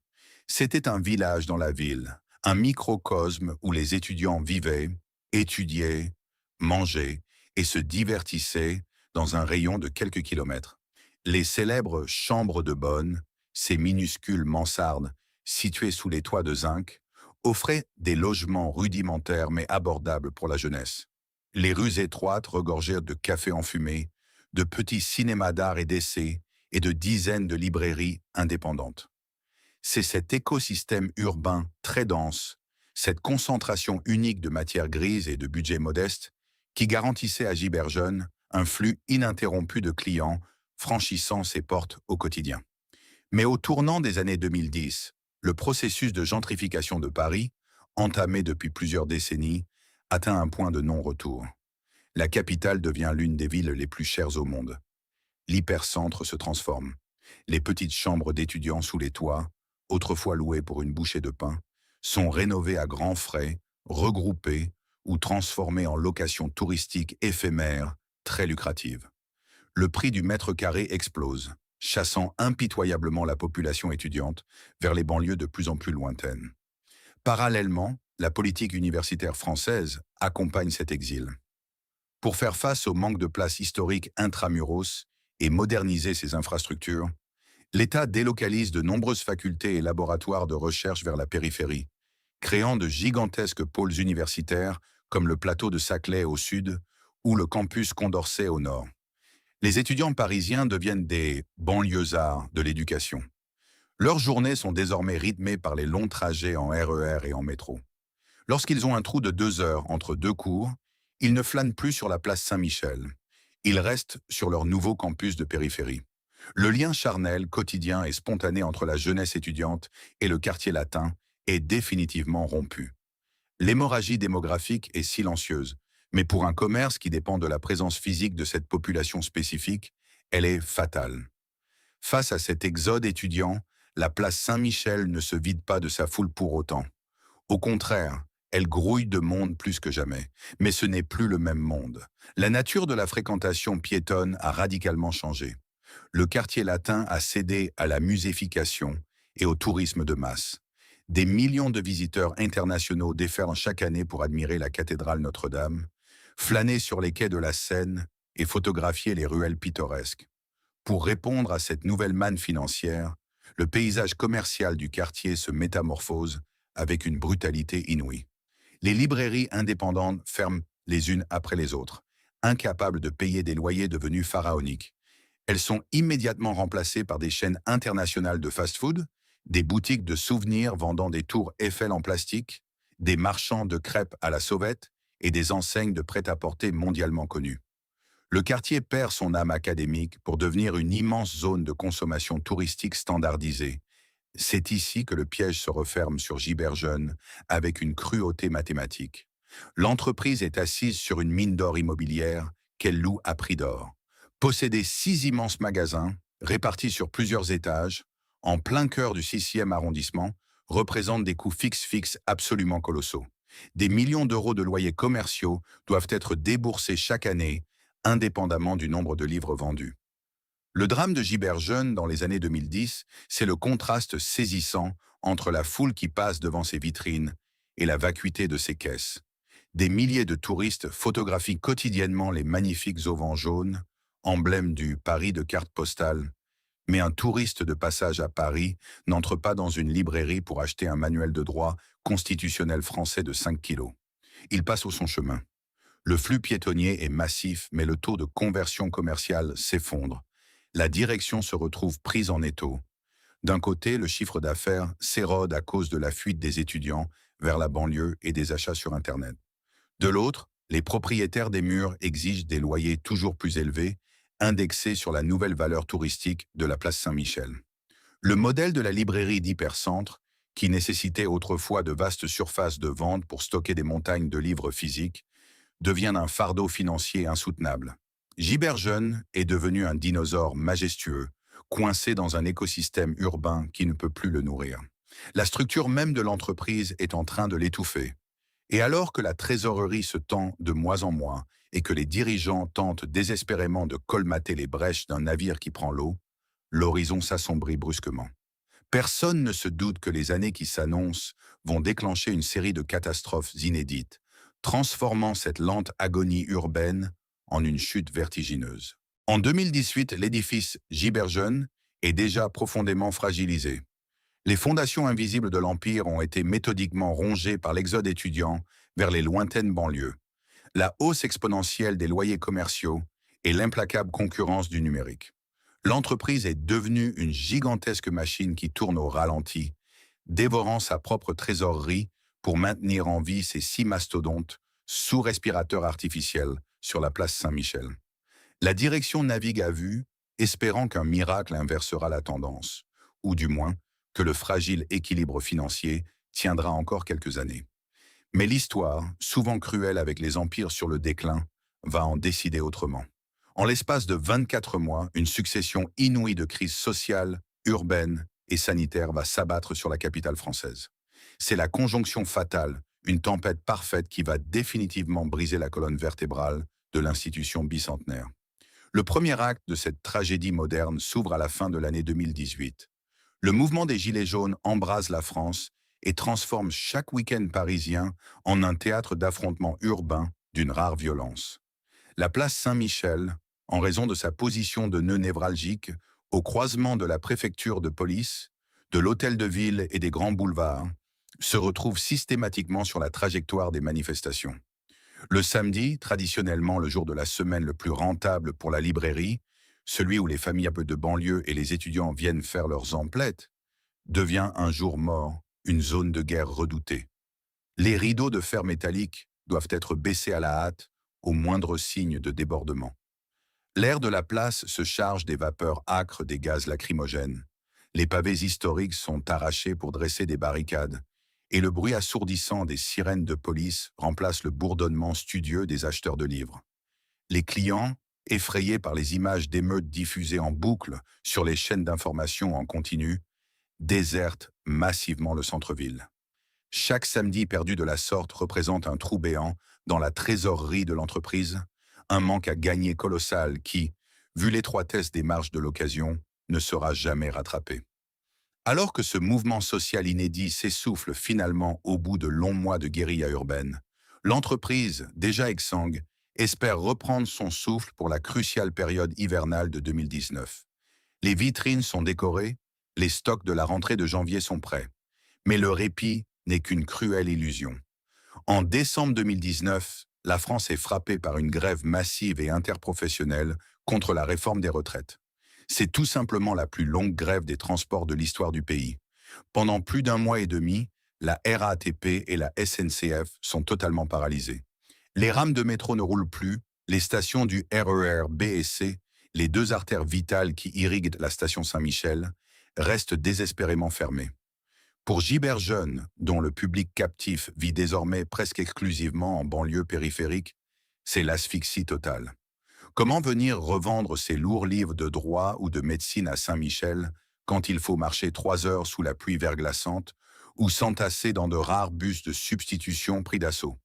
C'était un village dans la ville, un microcosme où les étudiants vivaient, étudiaient, mangeaient et se divertissaient dans un rayon de quelques kilomètres. Les célèbres chambres de bonne, ces minuscules mansardes situées sous les toits de zinc, offraient des logements rudimentaires mais abordables pour la jeunesse. Les rues étroites regorgeaient de cafés enfumés, de petits cinémas d'art et d'essai et de dizaines de librairies indépendantes. C'est cet écosystème urbain très dense, cette concentration unique de matières grises et de budgets modestes, qui garantissait à Giberjeune un flux ininterrompu de clients franchissant ses portes au quotidien. Mais au tournant des années 2010, le processus de gentrification de Paris, entamé depuis plusieurs décennies, atteint un point de non-retour. La capitale devient l'une des villes les plus chères au monde. L'hypercentre se transforme. Les petites chambres d'étudiants sous les toits, autrefois louées pour une bouchée de pain, sont rénovées à grands frais, regroupées ou transformées en locations touristiques éphémères, très lucratives. Le prix du mètre carré explose, chassant impitoyablement la population étudiante vers les banlieues de plus en plus lointaines. Parallèlement, la politique universitaire française accompagne cet exil. Pour faire face au manque de places historiques intramuros et moderniser ses infrastructures, l'État délocalise de nombreuses facultés et laboratoires de recherche vers la périphérie, créant de gigantesques pôles universitaires comme le plateau de Saclay au sud ou le campus Condorcet au nord. Les étudiants parisiens deviennent des banlieusards de l'éducation. Leurs journées sont désormais rythmées par les longs trajets en RER et en métro. Lorsqu'ils ont un trou de 2 heures entre deux cours, ils ne flânent plus sur la place Saint-Michel. Ils restent sur leur nouveau campus de périphérie. Le lien charnel, quotidien et spontané entre la jeunesse étudiante et le quartier latin est définitivement rompu. L'hémorragie démographique est silencieuse, mais pour un commerce qui dépend de la présence physique de cette population spécifique, elle est fatale. Face à cet exode étudiant, la place Saint-Michel ne se vide pas de sa foule pour autant. Au contraire, elle grouille de monde plus que jamais, mais ce n'est plus le même monde. La nature de la fréquentation piétonne a radicalement changé. Le quartier latin a cédé à la muséification et au tourisme de masse. Des millions de visiteurs internationaux déferlent chaque année pour admirer la cathédrale Notre-Dame, flâner sur les quais de la Seine et photographier les ruelles pittoresques. Pour répondre à cette nouvelle manne financière, le paysage commercial du quartier se métamorphose avec une brutalité inouïe. Les librairies indépendantes ferment les unes après les autres, incapables de payer des loyers devenus pharaoniques. Elles sont immédiatement remplacées par des chaînes internationales de fast-food, des boutiques de souvenirs vendant des tours Eiffel en plastique, des marchands de crêpes à la sauvette et des enseignes de prêt-à-porter mondialement connues. Le quartier perd son âme académique pour devenir une immense zone de consommation touristique standardisée. C'est ici que le piège se referme sur Giberjeune avec une cruauté mathématique. L'entreprise est assise sur une mine d'or immobilière qu'elle loue à prix d'or. Posséder 6 immenses magasins, répartis sur plusieurs étages, en plein cœur du 6e arrondissement, représente des coûts fixes absolument colossaux. Des millions d'euros de loyers commerciaux doivent être déboursés chaque année, indépendamment du nombre de livres vendus. Le drame de Giberjeune dans les années 2010, c'est le contraste saisissant entre la foule qui passe devant ses vitrines et la vacuité de ses caisses. Des milliers de touristes photographient quotidiennement les magnifiques auvents jaunes, emblème du Paris de carte postale. Mais un touriste de passage à Paris n'entre pas dans une librairie pour acheter un manuel de droit constitutionnel français de 5 kilos. Il passe au son chemin. Le flux piétonnier est massif, mais le taux de conversion commerciale s'effondre. La direction se retrouve prise en étau. D'un côté, le chiffre d'affaires s'érode à cause de la fuite des étudiants vers la banlieue et des achats sur Internet. De l'autre, les propriétaires des murs exigent des loyers toujours plus élevés, indexés sur la nouvelle valeur touristique de la place Saint-Michel. Le modèle de la librairie d'hypercentre, qui nécessitait autrefois de vastes surfaces de vente pour stocker des montagnes de livres physiques, devient un fardeau financier insoutenable. Giberjeune est devenu un dinosaure majestueux, coincé dans un écosystème urbain qui ne peut plus le nourrir. La structure même de l'entreprise est en train de l'étouffer. Et alors que la trésorerie se tend de mois en mois et que les dirigeants tentent désespérément de colmater les brèches d'un navire qui prend l'eau, l'horizon s'assombrit brusquement. Personne ne se doute que les années qui s'annoncent vont déclencher une série de catastrophes inédites, transformant cette lente agonie urbaine en une chute vertigineuse. En 2018, l'édifice Giberjeune est déjà profondément fragilisé. Les fondations invisibles de l'Empire ont été méthodiquement rongées par l'exode étudiant vers les lointaines banlieues, la hausse exponentielle des loyers commerciaux et l'implacable concurrence du numérique. L'entreprise est devenue une gigantesque machine qui tourne au ralenti, dévorant sa propre trésorerie pour maintenir en vie ses 6 mastodontes sous respirateur artificiel sur la place Saint-Michel. La direction navigue à vue, espérant qu'un miracle inversera la tendance, ou du moins que le fragile équilibre financier tiendra encore quelques années. Mais l'histoire, souvent cruelle avec les empires sur le déclin, va en décider autrement. En l'espace de 24 mois, une succession inouïe de crises sociales, urbaines et sanitaires va s'abattre sur la capitale française. C'est la conjonction fatale, une tempête parfaite qui va définitivement briser la colonne vertébrale de l'institution bicentenaire. Le premier acte de cette tragédie moderne s'ouvre à la fin de l'année 2018. Le mouvement des Gilets jaunes embrase la France et transforme chaque week-end parisien en un théâtre d'affrontements urbains d'une rare violence. La place Saint-Michel, en raison de sa position de nœud névralgique, au croisement de la préfecture de police, de l'hôtel de ville et des grands boulevards, se retrouve systématiquement sur la trajectoire des manifestations. Le samedi, traditionnellement le jour de la semaine le plus rentable pour la librairie, celui où les familles un peu de banlieue et les étudiants viennent faire leurs emplettes, devient un jour mort, une zone de guerre redoutée. Les rideaux de fer métallique doivent être baissés à la hâte au moindre signe de débordement. L'air de la place se charge des vapeurs âcres des gaz lacrymogènes. Les pavés historiques sont arrachés pour dresser des barricades, et le bruit assourdissant des sirènes de police remplace le bourdonnement studieux des acheteurs de livres. Les clients, effrayés par les images d'émeutes diffusées en boucle sur les chaînes d'information en continu, désertent massivement le centre-ville. Chaque samedi perdu de la sorte représente un trou béant dans la trésorerie de l'entreprise, un manque à gagner colossal qui, vu l'étroitesse des marges de l'occasion, ne sera jamais rattrapé. Alors que ce mouvement social inédit s'essouffle finalement au bout de longs mois de guérilla urbaine, l'entreprise, déjà exsangue, espère reprendre son souffle pour la cruciale période hivernale de 2019. Les vitrines sont décorées, les stocks de la rentrée de janvier sont prêts. Mais le répit n'est qu'une cruelle illusion. En décembre 2019, la France est frappée par une grève massive et interprofessionnelle contre la réforme des retraites. C'est tout simplement la plus longue grève des transports de l'histoire du pays. Pendant plus d'un mois et demi, la RATP et la SNCF sont totalement paralysées. Les rames de métro ne roulent plus, les stations du RER B et C, les 2 artères vitales qui irriguent la station Saint-Michel, restent désespérément fermées. Pour Giberjeune, dont le public captif vit désormais presque exclusivement en banlieue périphérique, c'est l'asphyxie totale. Comment venir revendre ces lourds livres de droit ou de médecine à Saint-Michel quand il faut marcher 3 heures sous la pluie verglaçante ou s'entasser dans de rares bus de substitution pris d'assaut?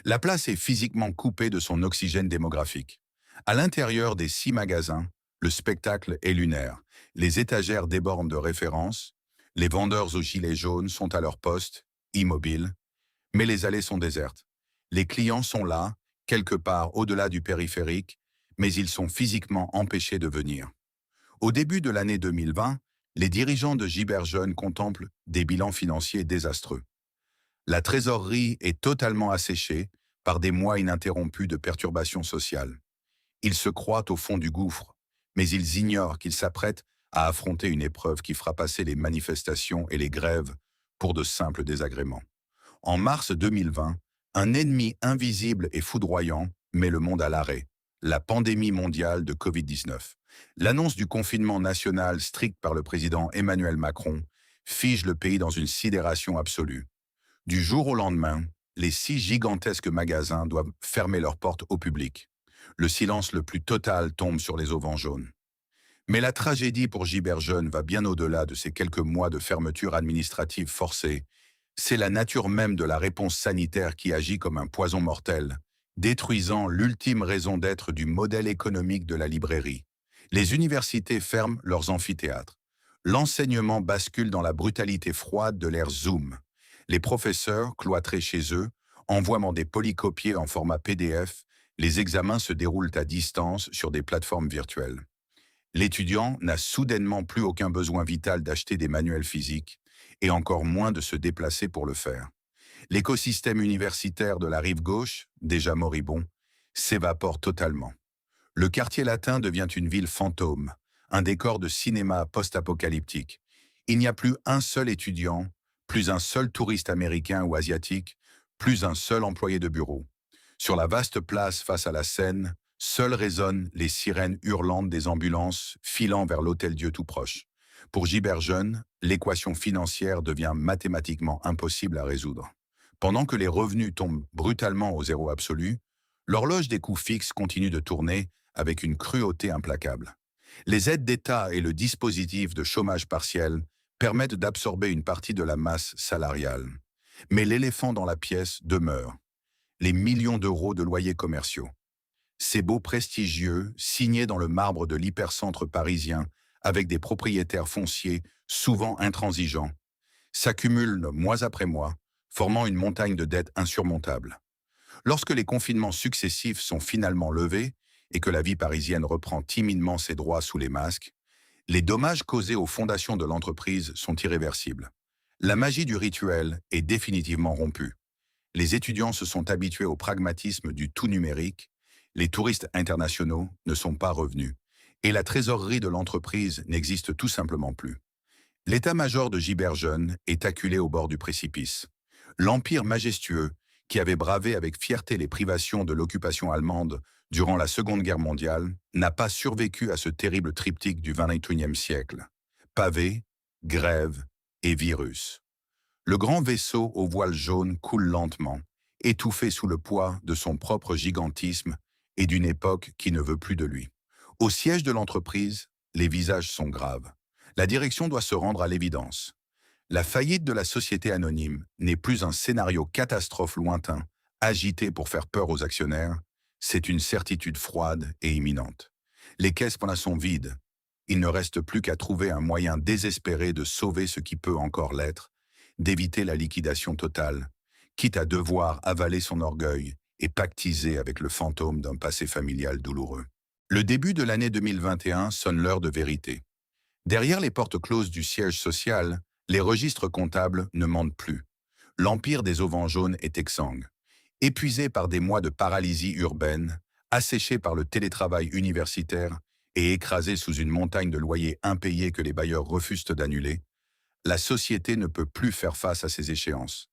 La place est physiquement coupée de son oxygène démographique. À l'intérieur des 6 magasins, le spectacle est lunaire. Les étagères débordent de références, les vendeurs aux gilets jaunes sont à leur poste, immobiles, mais les allées sont désertes. Les clients sont là, quelque part au-delà du périphérique, mais ils sont physiquement empêchés de venir. Au début de l'année 2020, les dirigeants de Giberjeune contemplent des bilans financiers désastreux. La trésorerie est totalement asséchée par des mois ininterrompus de perturbations sociales. Ils se croient au fond du gouffre, mais ils ignorent qu'ils s'apprêtent à affronter une épreuve qui fera passer les manifestations et les grèves pour de simples désagréments. En mars 2020, un ennemi invisible et foudroyant met le monde à l'arrêt, la pandémie mondiale de Covid-19. L'annonce du confinement national strict par le président Emmanuel Macron fige le pays dans une sidération absolue. Du jour au lendemain, les 6 gigantesques magasins doivent fermer leurs portes au public. Le silence le plus total tombe sur les auvents jaunes. Mais la tragédie pour Giberjeune va bien au-delà de ces quelques mois de fermeture administrative forcée. C'est la nature même de la réponse sanitaire qui agit comme un poison mortel, détruisant l'ultime raison d'être du modèle économique de la librairie. Les universités ferment leurs amphithéâtres. L'enseignement bascule dans la brutalité froide de l'ère Zoom. Les professeurs, cloîtrés chez eux, envoient des polycopiés en format PDF. Les examens se déroulent à distance sur des plateformes virtuelles. L'étudiant n'a soudainement plus aucun besoin vital d'acheter des manuels physiques, et encore moins de se déplacer pour le faire. L'écosystème universitaire de la rive gauche, déjà moribond, s'évapore totalement. Le quartier latin devient une ville fantôme, un décor de cinéma post-apocalyptique. Il n'y a plus un seul étudiant, plus un seul touriste américain ou asiatique, plus un seul employé de bureau. Sur la vaste place face à la Seine, seules résonnent les sirènes hurlantes des ambulances filant vers l'Hôtel-Dieu tout proche. Pour Giberjeune, l'équation financière devient mathématiquement impossible à résoudre. Pendant que les revenus tombent brutalement au zéro absolu, l'horloge des coûts fixes continue de tourner avec une cruauté implacable. Les aides d'État et le dispositif de chômage partiel permettent d'absorber une partie de la masse salariale. Mais l'éléphant dans la pièce demeure. Les millions d'euros de loyers commerciaux. Ces baux prestigieux, signés dans le marbre de l'hypercentre parisien, avec des propriétaires fonciers souvent intransigeants, s'accumulent mois après mois, formant une montagne de dettes insurmontables. Lorsque les confinements successifs sont finalement levés et que la vie parisienne reprend timidement ses droits sous les masques, les dommages causés aux fondations de l'entreprise sont irréversibles. La magie du rituel est définitivement rompue. Les étudiants se sont habitués au pragmatisme du tout numérique, les touristes internationaux ne sont pas revenus, et la trésorerie de l'entreprise n'existe tout simplement plus. L'état-major de Giberjeune est acculé au bord du précipice. L'empire majestueux, qui avait bravé avec fierté les privations de l'occupation allemande durant la Seconde Guerre mondiale, n'a pas survécu à ce terrible triptyque du XXIe siècle. Pavés, grève et virus. Le grand vaisseau aux voiles jaunes coule lentement, étouffé sous le poids de son propre gigantisme et d'une époque qui ne veut plus de lui. Au siège de l'entreprise, les visages sont graves. La direction doit se rendre à l'évidence. La faillite de la société anonyme n'est plus un scénario catastrophe lointain, agité pour faire peur aux actionnaires, c'est une certitude froide et imminente. Les caisses sont vides. Il ne reste plus qu'à trouver un moyen désespéré de sauver ce qui peut encore l'être, d'éviter la liquidation totale, quitte à devoir avaler son orgueil et pactiser avec le fantôme d'un passé familial douloureux. Le début de l'année 2021 sonne l'heure de vérité. Derrière les portes closes du siège social, les registres comptables ne mentent plus. L'empire des auvents jaunes est exsangue. Épuisé par des mois de paralysie urbaine, asséché par le télétravail universitaire et écrasé sous une montagne de loyers impayés que les bailleurs refusent d'annuler, la société ne peut plus faire face à ces échéances.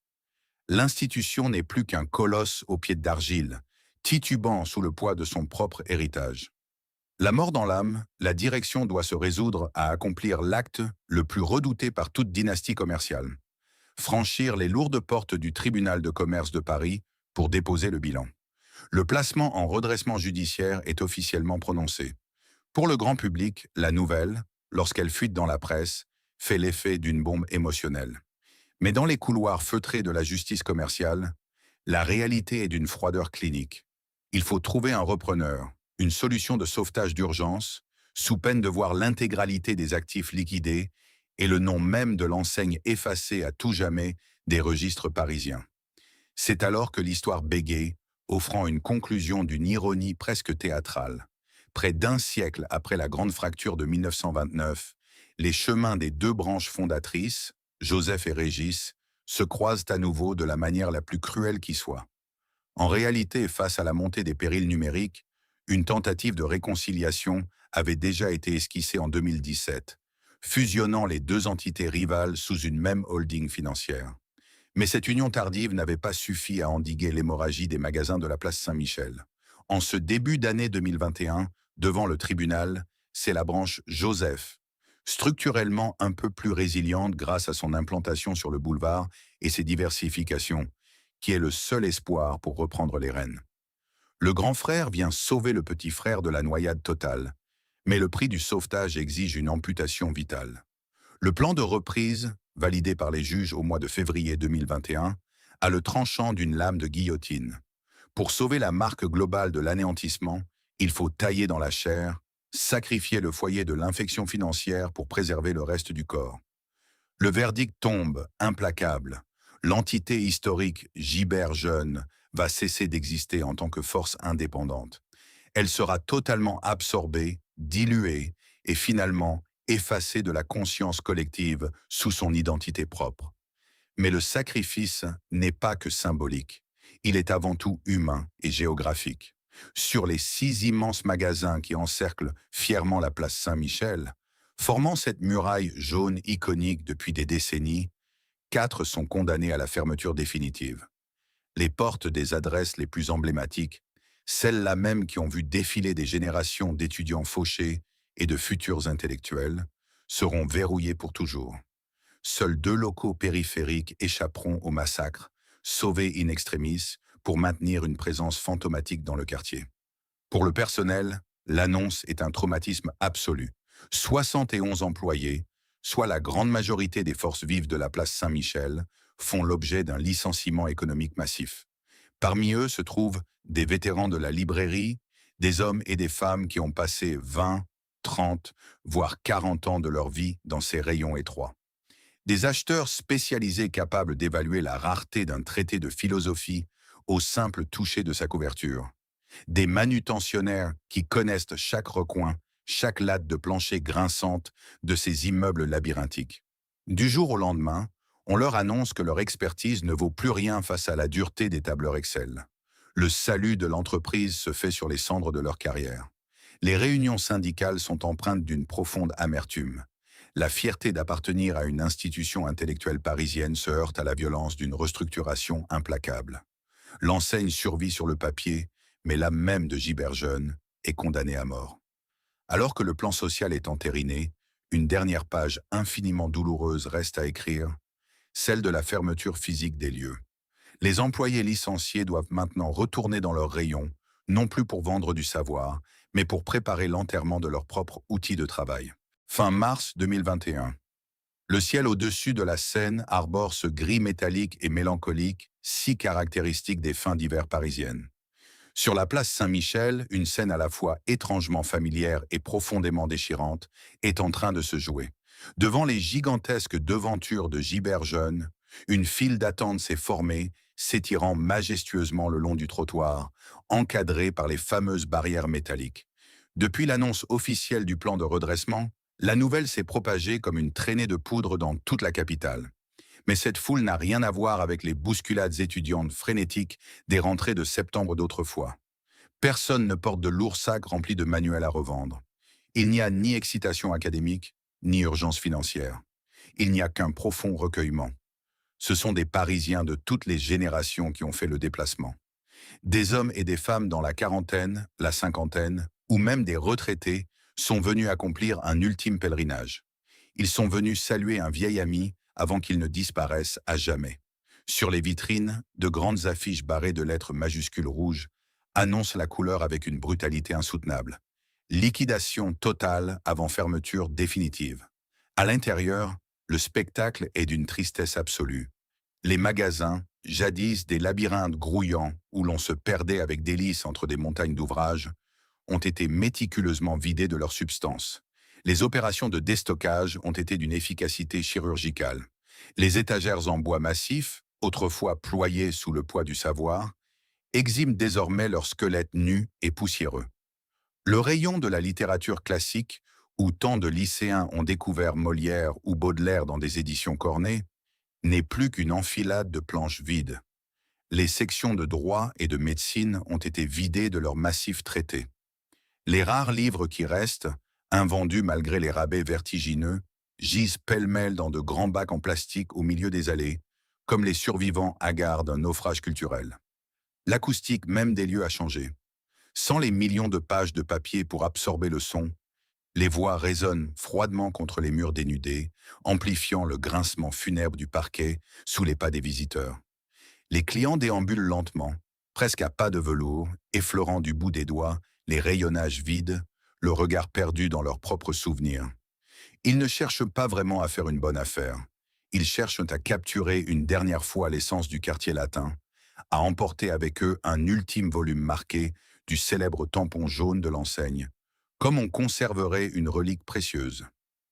L'institution n'est plus qu'un colosse aux pieds d'argile, titubant sous le poids de son propre héritage. La mort dans l'âme, la direction doit se résoudre à accomplir l'acte le plus redouté par toute dynastie commerciale. franchir les lourdes portes du tribunal de commerce de Paris pour déposer le bilan. Le placement en redressement judiciaire est officiellement prononcé. Pour le grand public, la nouvelle, lorsqu'elle fuite dans la presse, fait l'effet d'une bombe émotionnelle. Mais dans les couloirs feutrés de la justice commerciale, la réalité est d'une froideur clinique. Il faut trouver un repreneur, une solution de sauvetage d'urgence, sous peine de voir l'intégralité des actifs liquidés et le nom même de l'enseigne effacé à tout jamais des registres parisiens. C'est alors que l'histoire bégaye, offrant une conclusion d'une ironie presque théâtrale. Près d'un siècle après la grande fracture de 1929, les chemins des deux branches fondatrices, Joseph et Régis, se croisent à nouveau de la manière la plus cruelle qui soit. En réalité, face à la montée des périls numériques, une tentative de réconciliation avait déjà été esquissée en 2017, fusionnant les deux entités rivales sous une même holding financière. Mais cette union tardive n'avait pas suffi à endiguer l'hémorragie des magasins de la place Saint-Michel. En ce début d'année 2021, devant le tribunal, c'est la branche Joseph, structurellement un peu plus résiliente grâce à son implantation sur le boulevard et ses diversifications, qui est le seul espoir pour reprendre les rênes. Le grand frère vient sauver le petit frère de la noyade totale, mais le prix du sauvetage exige une amputation vitale. Le plan de reprise, validé par les juges au mois de février 2021, a le tranchant d'une lame de guillotine. Pour sauver la marque globale de l'anéantissement, il faut tailler dans la chair, sacrifier le foyer de l'infection financière pour préserver le reste du corps. Le verdict tombe, implacable. L'entité historique Gibert Jeune va cesser d'exister en tant que force indépendante. Elle sera totalement absorbée, diluée et finalement effacée de la conscience collective sous son identité propre. Mais le sacrifice n'est pas que symbolique. Il est avant tout humain et géographique. Sur les 6 immenses magasins qui encerclent fièrement la place Saint-Michel, formant cette muraille jaune iconique depuis des décennies, 4 sont condamnés à la fermeture définitive. Les portes des adresses les plus emblématiques, celles-là même qui ont vu défiler des générations d'étudiants fauchés et de futurs intellectuels, seront verrouillées pour toujours. Seuls 2 locaux périphériques échapperont au massacre, sauvés in extremis pour maintenir une présence fantomatique dans le quartier. Pour le personnel, l'annonce est un traumatisme absolu. 71 employés, soit la grande majorité des forces vives de la place Saint-Michel, font l'objet d'un licenciement économique massif. Parmi eux se trouvent des vétérans de la librairie, des hommes et des femmes qui ont passé 20, 30, voire 40 ans de leur vie dans ces rayons étroits. Des acheteurs spécialisés capables d'évaluer la rareté d'un traité de philosophie au simple toucher de sa couverture. Des manutentionnaires qui connaissent chaque recoin, chaque latte de plancher grinçante de ces immeubles labyrinthiques. Du jour au lendemain, on leur annonce que leur expertise ne vaut plus rien face à la dureté des tableurs Excel. Le salut de l'entreprise se fait sur les cendres de leur carrière. Les réunions syndicales sont empreintes d'une profonde amertume. La fierté d'appartenir à une institution intellectuelle parisienne se heurte à la violence d'une restructuration implacable. L'enseigne survit sur le papier, mais l'âme même de Gibert Jeune est condamnée à mort. Alors que le plan social est entériné, une dernière page infiniment douloureuse reste à écrire, celle de la fermeture physique des lieux. Les employés licenciés doivent maintenant retourner dans leurs rayons, non plus pour vendre du savoir, mais pour préparer l'enterrement de leur propre outil de travail. Fin mars 2021. Le ciel au-dessus de la Seine arbore ce gris métallique et mélancolique, si caractéristique des fins d'hiver parisiennes. Sur la place Saint-Michel, une scène à la fois étrangement familière et profondément déchirante est en train de se jouer. Devant les gigantesques devantures de Gibert Jeune, une file d'attente s'est formée, s'étirant majestueusement le long du trottoir, encadrée par les fameuses barrières métalliques. Depuis l'annonce officielle du plan de redressement, la nouvelle s'est propagée comme une traînée de poudre dans toute la capitale. Mais cette foule n'a rien à voir avec les bousculades étudiantes frénétiques des rentrées de septembre d'autrefois. Personne ne porte de lourds sacs remplis de manuels à revendre. Il n'y a ni excitation académique, ni urgence financière. Il n'y a qu'un profond recueillement. Ce sont des Parisiens de toutes les générations qui ont fait le déplacement. Des hommes et des femmes dans la quarantaine, la cinquantaine, ou même des retraités, sont venus accomplir un ultime pèlerinage. Ils sont venus saluer un vieil ami avant qu'ils ne disparaissent à jamais. Sur les vitrines, de grandes affiches barrées de lettres majuscules rouges annoncent la couleur avec une brutalité insoutenable. Liquidation totale avant fermeture définitive. À l'intérieur, le spectacle est d'une tristesse absolue. Les magasins, jadis des labyrinthes grouillants où l'on se perdait avec délice entre des montagnes d'ouvrages, ont été méticuleusement vidés de leur substance. Les opérations de déstockage ont été d'une efficacité chirurgicale. Les étagères en bois massif, autrefois ployées sous le poids du savoir, exhiment désormais leurs squelettes nus et poussiéreux. Le rayon de la littérature classique, où tant de lycéens ont découvert Molière ou Baudelaire dans des éditions cornées, n'est plus qu'une enfilade de planches vides. Les sections de droit et de médecine ont été vidées de leurs massifs traités. Les rares livres qui restent, invendus malgré les rabais vertigineux, gisent pêle-mêle dans de grands bacs en plastique au milieu des allées, comme les survivants hagards d'un naufrage culturel. L'acoustique même des lieux a changé. Sans les millions de pages de papier pour absorber le son, les voix résonnent froidement contre les murs dénudés, amplifiant le grincement funèbre du parquet sous les pas des visiteurs. Les clients déambulent lentement, presque à pas de velours, effleurant du bout des doigts les rayonnages vides, le regard perdu dans leurs propres souvenirs. Ils ne cherchent pas vraiment à faire une bonne affaire. Ils cherchent à capturer une dernière fois l'essence du quartier latin, à emporter avec eux un ultime volume marqué du célèbre tampon jaune de l'enseigne, comme on conserverait une relique précieuse.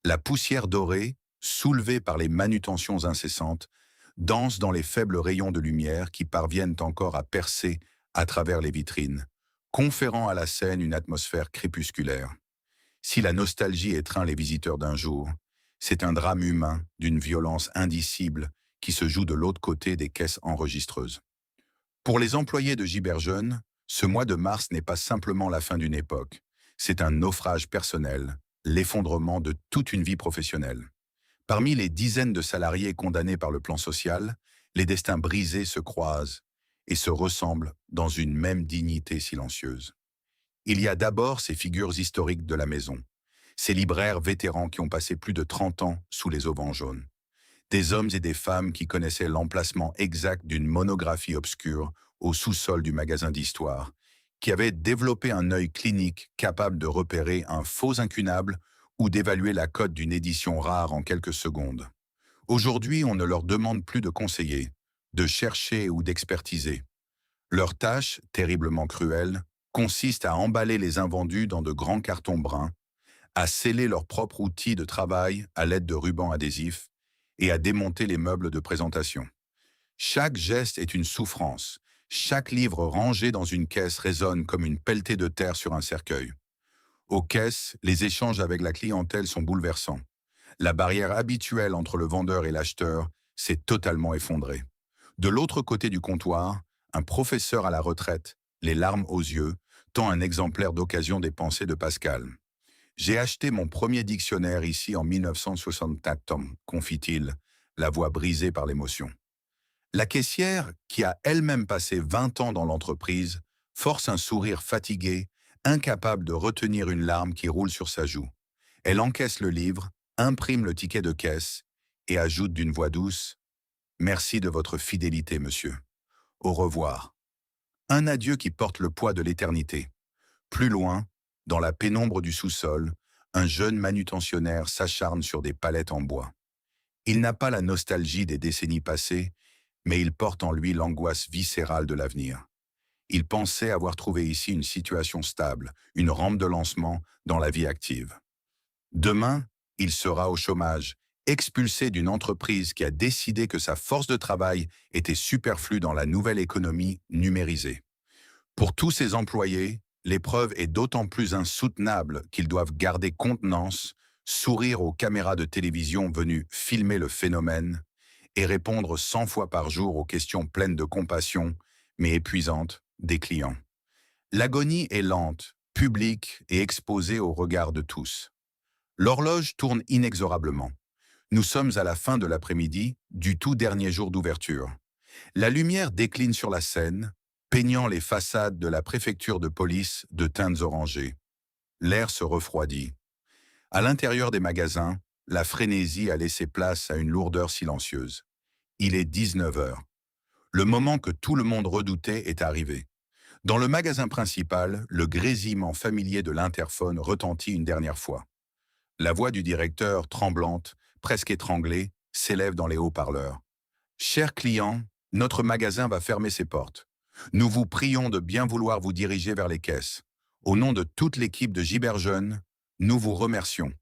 La poussière dorée, soulevée par les manutentions incessantes, danse dans les faibles rayons de lumière qui parviennent encore à percer à travers les vitrines, conférant à la scène une atmosphère crépusculaire. Si la nostalgie étreint les visiteurs d'un jour, c'est un drame humain d'une violence indicible qui se joue de l'autre côté des caisses enregistreuses. Pour les employés de Giberjeune, ce mois de mars n'est pas simplement la fin d'une époque, c'est un naufrage personnel, l'effondrement de toute une vie professionnelle. Parmi les dizaines de salariés condamnés par le plan social, les destins brisés se croisent et se ressemblent dans une même dignité silencieuse. Il y a d'abord ces figures historiques de la maison, ces libraires vétérans qui ont passé plus de 30 ans sous les auvents jaunes. Des hommes et des femmes qui connaissaient l'emplacement exact d'une monographie obscure au sous-sol du magasin d'histoire, qui avaient développé un œil clinique capable de repérer un faux incunable ou d'évaluer la cote d'une édition rare en quelques secondes. Aujourd'hui, on ne leur demande plus de conseiller, de chercher ou d'expertiser. Leur tâche, terriblement cruelle, consiste à emballer les invendus dans de grands cartons bruns, à sceller leur propre outil de travail à l'aide de rubans adhésifs et à démonter les meubles de présentation. Chaque geste est une souffrance. Chaque livre rangé dans une caisse résonne comme une pelletée de terre sur un cercueil. Aux caisses, les échanges avec la clientèle sont bouleversants. La barrière habituelle entre le vendeur et l'acheteur s'est totalement effondrée. De l'autre côté du comptoir, un professeur à la retraite, les larmes aux yeux, tend un exemplaire d'occasion des pensées de Pascal. J'ai acheté mon premier dictionnaire ici en 1964, confie-t-il, la voix brisée par l'émotion. La caissière, qui a elle-même passé 20 ans dans l'entreprise, force un sourire fatigué, incapable de retenir une larme qui roule sur sa joue. Elle encaisse le livre, imprime le ticket de caisse et ajoute d'une voix douce « Merci de votre fidélité, monsieur. Au revoir. » Un adieu qui porte le poids de l'éternité. Plus loin, dans la pénombre du sous-sol, un jeune manutentionnaire s'acharne sur des palettes en bois. Il n'a pas la nostalgie des décennies passées, mais il porte en lui l'angoisse viscérale de l'avenir. Il pensait avoir trouvé ici une situation stable, une rampe de lancement dans la vie active. Demain, il sera au chômage, expulsé d'une entreprise qui a décidé que sa force de travail était superflue dans la nouvelle économie numérisée. Pour tous ces employés, l'épreuve est d'autant plus insoutenable qu'ils doivent garder contenance, sourire aux caméras de télévision venues filmer le phénomène et répondre 100 fois par jour aux questions pleines de compassion, mais épuisantes, des clients. L'agonie est lente, publique et exposée au regard de tous. L'horloge tourne inexorablement. Nous sommes à la fin de l'après-midi, du tout dernier jour d'ouverture. La lumière décline sur la Seine, peignant les façades de la préfecture de police de teintes orangées. L'air se refroidit. À l'intérieur des magasins, la frénésie a laissé place à une lourdeur silencieuse. Il est 19 heures. Le moment que tout le monde redoutait est arrivé. Dans le magasin principal, le grésillement familier de l'interphone retentit une dernière fois. La voix du directeur, tremblante, presque étranglée, s'élève dans les haut-parleurs. Chers clients, notre magasin va fermer ses portes. Nous vous prions de bien vouloir vous diriger vers les caisses. Au nom de toute l'équipe de Giberjeune, nous vous remercions.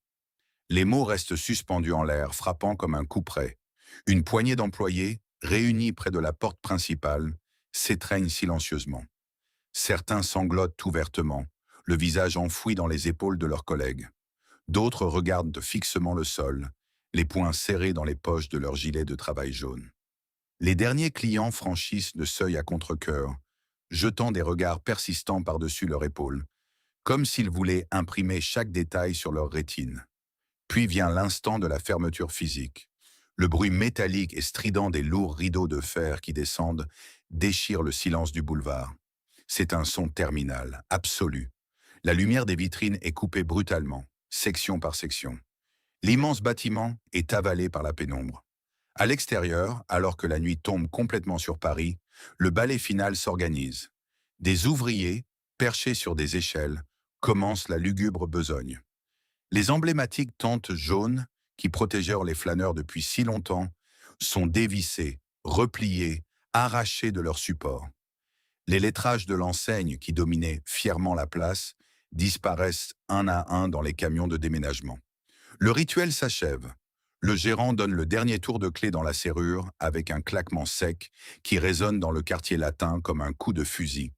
Les mots restent suspendus en l'air, frappant comme un coup près. Une poignée d'employés, réunis près de la porte principale, s'étreignent silencieusement. Certains sanglotent ouvertement, le visage enfoui dans les épaules de leurs collègues. D'autres regardent fixement le sol, les poings serrés dans les poches de leurs gilets de travail jaunes. Les derniers clients franchissent le seuil à contre-cœur, jetant des regards persistants par-dessus leur épaule, comme s'ils voulaient imprimer chaque détail sur leur rétine. Puis vient l'instant de la fermeture physique. Le bruit métallique et strident des lourds rideaux de fer qui descendent déchire le silence du boulevard. C'est un son terminal, absolu. La lumière des vitrines est coupée brutalement, section par section. L'immense bâtiment est avalé par la pénombre. À l'extérieur, alors que la nuit tombe complètement sur Paris, le ballet final s'organise. Des ouvriers, perchés sur des échelles, commencent la lugubre besogne. Les emblématiques tentes jaunes, qui protégèrent les flâneurs depuis si longtemps, sont dévissées, repliées, arrachées de leur support. Les lettrages de l'enseigne qui dominaient fièrement la place disparaissent un à un dans les camions de déménagement. Le rituel s'achève. Le gérant donne le dernier tour de clé dans la serrure avec un claquement sec qui résonne dans le quartier latin comme un coup de fusil.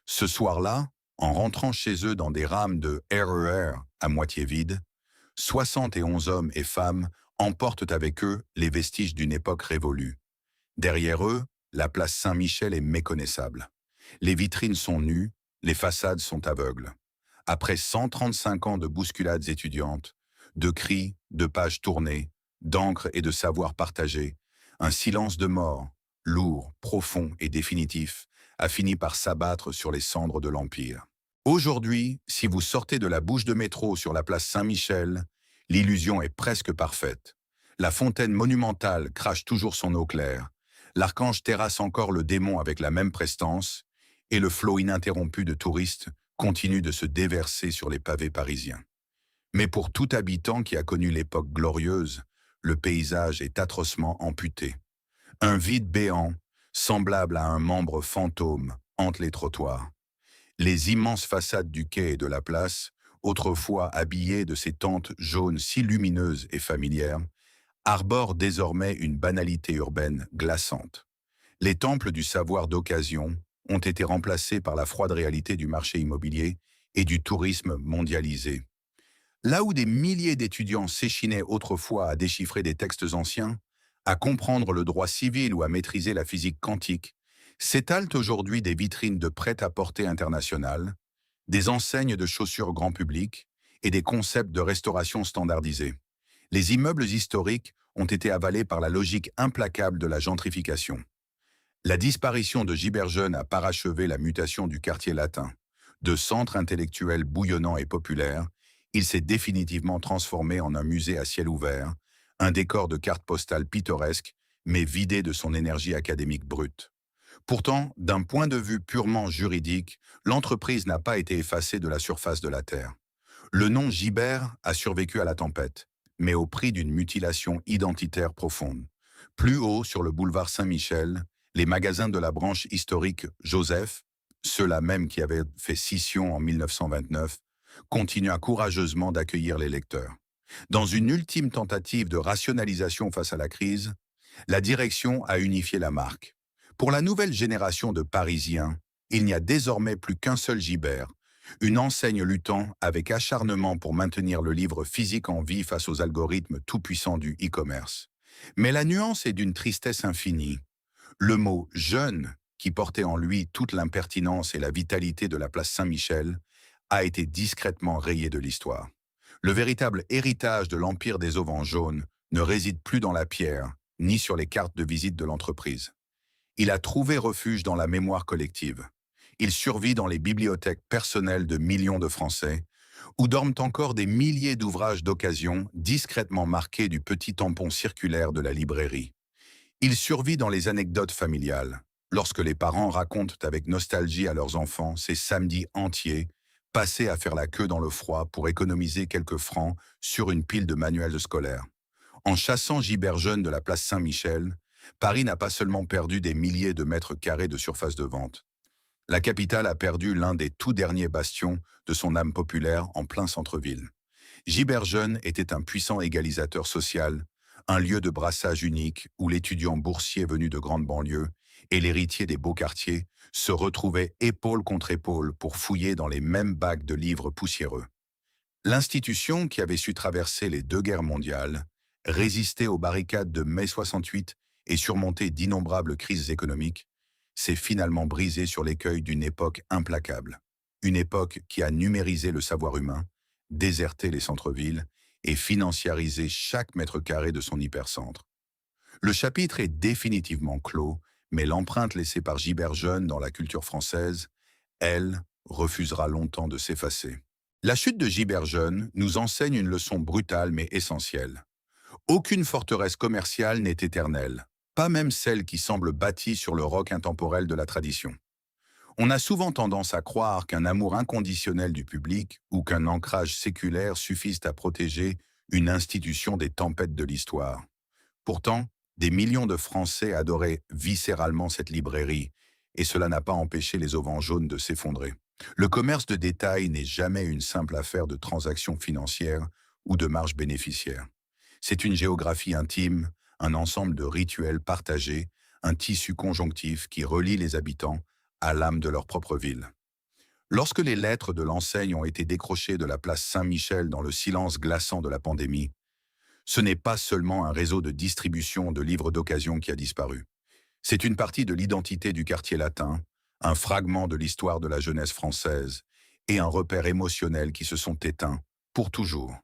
Ce soir-là, en rentrant chez eux dans des rames de RER à moitié vides, 71 hommes et femmes emportent avec eux les vestiges d'une époque révolue. Derrière eux, la place Saint-Michel est méconnaissable. Les vitrines sont nues, les façades sont aveugles. Après 135 ans de bousculades étudiantes, de cris, de pages tournées, d'encre et de savoir partagé, un silence de mort, lourd, profond et définitif, a fini par s'abattre sur les cendres de l'Empire. Aujourd'hui, si vous sortez de la bouche de métro sur la place Saint-Michel, l'illusion est presque parfaite. La fontaine monumentale crache toujours son eau claire, l'archange terrasse encore le démon avec la même prestance, et le flot ininterrompu de touristes continue de se déverser sur les pavés parisiens. Mais pour tout habitant qui a connu l'époque glorieuse, le paysage est atrocement amputé. Un vide béant, semblable à un membre fantôme, hante les trottoirs. Les immenses façades du quai et de la place, autrefois habillées de ces tentes jaunes si lumineuses et familières, arborent désormais une banalité urbaine glaçante. Les temples du savoir d'occasion ont été remplacés par la froide réalité du marché immobilier et du tourisme mondialisé. Là où des milliers d'étudiants s'échinaient autrefois à déchiffrer des textes anciens, à comprendre le droit civil ou à maîtriser la physique quantique, s'étalent aujourd'hui des vitrines de prêt-à-porter international, des enseignes de chaussures grand public et des concepts de restauration standardisés. Les immeubles historiques ont été avalés par la logique implacable de la gentrification. La disparition de Giberjeune a parachevé la mutation du quartier latin. De centre intellectuel bouillonnant et populaire, il s'est définitivement transformé en un musée à ciel ouvert, un décor de cartes postales pittoresques, mais vidé de son énergie académique brute. Pourtant, d'un point de vue purement juridique, l'entreprise n'a pas été effacée de la surface de la Terre. Le nom Gibert a survécu à la tempête, mais au prix d'une mutilation identitaire profonde. Plus haut, sur le boulevard Saint-Michel, les magasins de la branche historique Joseph, ceux-là même qui avaient fait scission en 1929, continuent courageusement d'accueillir les lecteurs. Dans une ultime tentative de rationalisation face à la crise, la direction a unifié la marque. Pour la nouvelle génération de Parisiens, il n'y a désormais plus qu'un seul Gibert, une enseigne luttant avec acharnement pour maintenir le livre physique en vie face aux algorithmes tout-puissants du e-commerce. Mais la nuance est d'une tristesse infinie. Le mot « jeune », qui portait en lui toute l'impertinence et la vitalité de la place Saint-Michel, a été discrètement rayé de l'histoire. Le véritable héritage de l'empire des auvents jaunes ne réside plus dans la pierre, ni sur les cartes de visite de l'entreprise. Il a trouvé refuge dans la mémoire collective. Il survit dans les bibliothèques personnelles de millions de Français, Où dorment encore des milliers d'ouvrages d'occasion discrètement marqués du petit tampon circulaire de la librairie. Il survit dans les anecdotes familiales, lorsque les parents racontent avec nostalgie à leurs enfants ces samedis entiers passés à faire la queue dans le froid pour économiser quelques francs sur une pile de manuels scolaires. En chassant Giberjeune de la place Saint-Michel, Paris n'a pas seulement perdu des milliers de mètres carrés de surface de vente. La capitale a perdu l'un des tout derniers bastions de son âme populaire en plein centre-ville. Giberjeune était un puissant égalisateur social, un lieu de brassage unique où l'étudiant boursier venu de grande banlieue et l'héritier des beaux quartiers se retrouvaient épaule contre épaule pour fouiller dans les mêmes bacs de livres poussiéreux. L'institution, qui avait su traverser les deux guerres mondiales, résister aux barricades de mai 68 et surmonter d'innombrables crises économiques, s'est finalement brisée sur l'écueil d'une époque implacable. Une époque qui a numérisé le savoir humain, déserté les centres-villes et financiarisé chaque mètre carré de son hypercentre. Le chapitre est définitivement clos, mais l'empreinte laissée par Giberjeune dans la culture française, elle, refusera longtemps de s'effacer. La chute de Giberjeune nous enseigne une leçon brutale mais essentielle. Aucune forteresse commerciale n'est éternelle, pas même celle qui semble bâtie sur le roc intemporel de la tradition. On a souvent tendance à croire qu'un amour inconditionnel du public ou qu'un ancrage séculaire suffisent à protéger une institution des tempêtes de l'histoire. Pourtant, des millions de Français adoraient viscéralement cette librairie, et cela n'a pas empêché les auvents jaunes de s'effondrer. Le commerce de détail n'est jamais une simple affaire de transactions financières ou de marge bénéficiaire. C'est une géographie intime, un ensemble de rituels partagés, un tissu conjonctif qui relie les habitants à l'âme de leur propre ville. Lorsque les lettres de l'enseigne ont été décrochées de la place Saint-Michel dans le silence glaçant de la pandémie, ce n'est pas seulement un réseau de distribution de livres d'occasion qui a disparu. C'est une partie de l'identité du quartier latin, un fragment de l'histoire de la jeunesse française et un repère émotionnel qui se sont éteints pour toujours.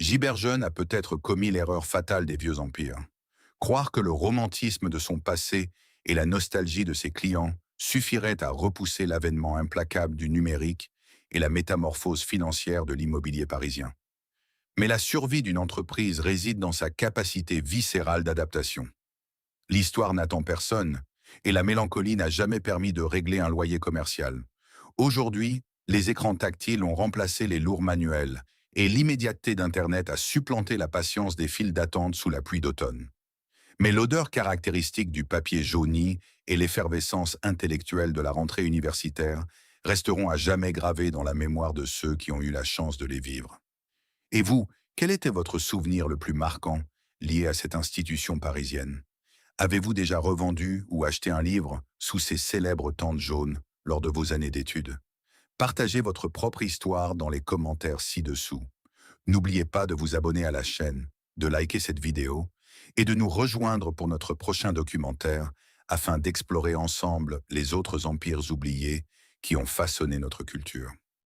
Giberjeune a peut-être commis l'erreur fatale des vieux empires. Croire que le romantisme de son passé et la nostalgie de ses clients suffiraient à repousser l'avènement implacable du numérique et la métamorphose financière de l'immobilier parisien. Mais la survie d'une entreprise réside dans sa capacité viscérale d'adaptation. L'histoire n'attend personne, et la mélancolie n'a jamais permis de régler un loyer commercial. Aujourd'hui, les écrans tactiles ont remplacé les lourds manuels, et l'immédiateté d'Internet a supplanté la patience des files d'attente sous la pluie d'automne. Mais l'odeur caractéristique du papier jauni et l'effervescence intellectuelle de la rentrée universitaire resteront à jamais gravées dans la mémoire de ceux qui ont eu la chance de les vivre. Et vous, quel était votre souvenir le plus marquant lié à cette institution parisienne? Avez-vous déjà revendu ou acheté un livre sous ces célèbres tentes jaunes lors de vos années d'études? Partagez votre propre histoire dans les commentaires ci-dessous. N'oubliez pas de vous abonner à la chaîne, de liker cette vidéo et de nous rejoindre pour notre prochain documentaire afin d'explorer ensemble les autres empires oubliés qui ont façonné notre culture.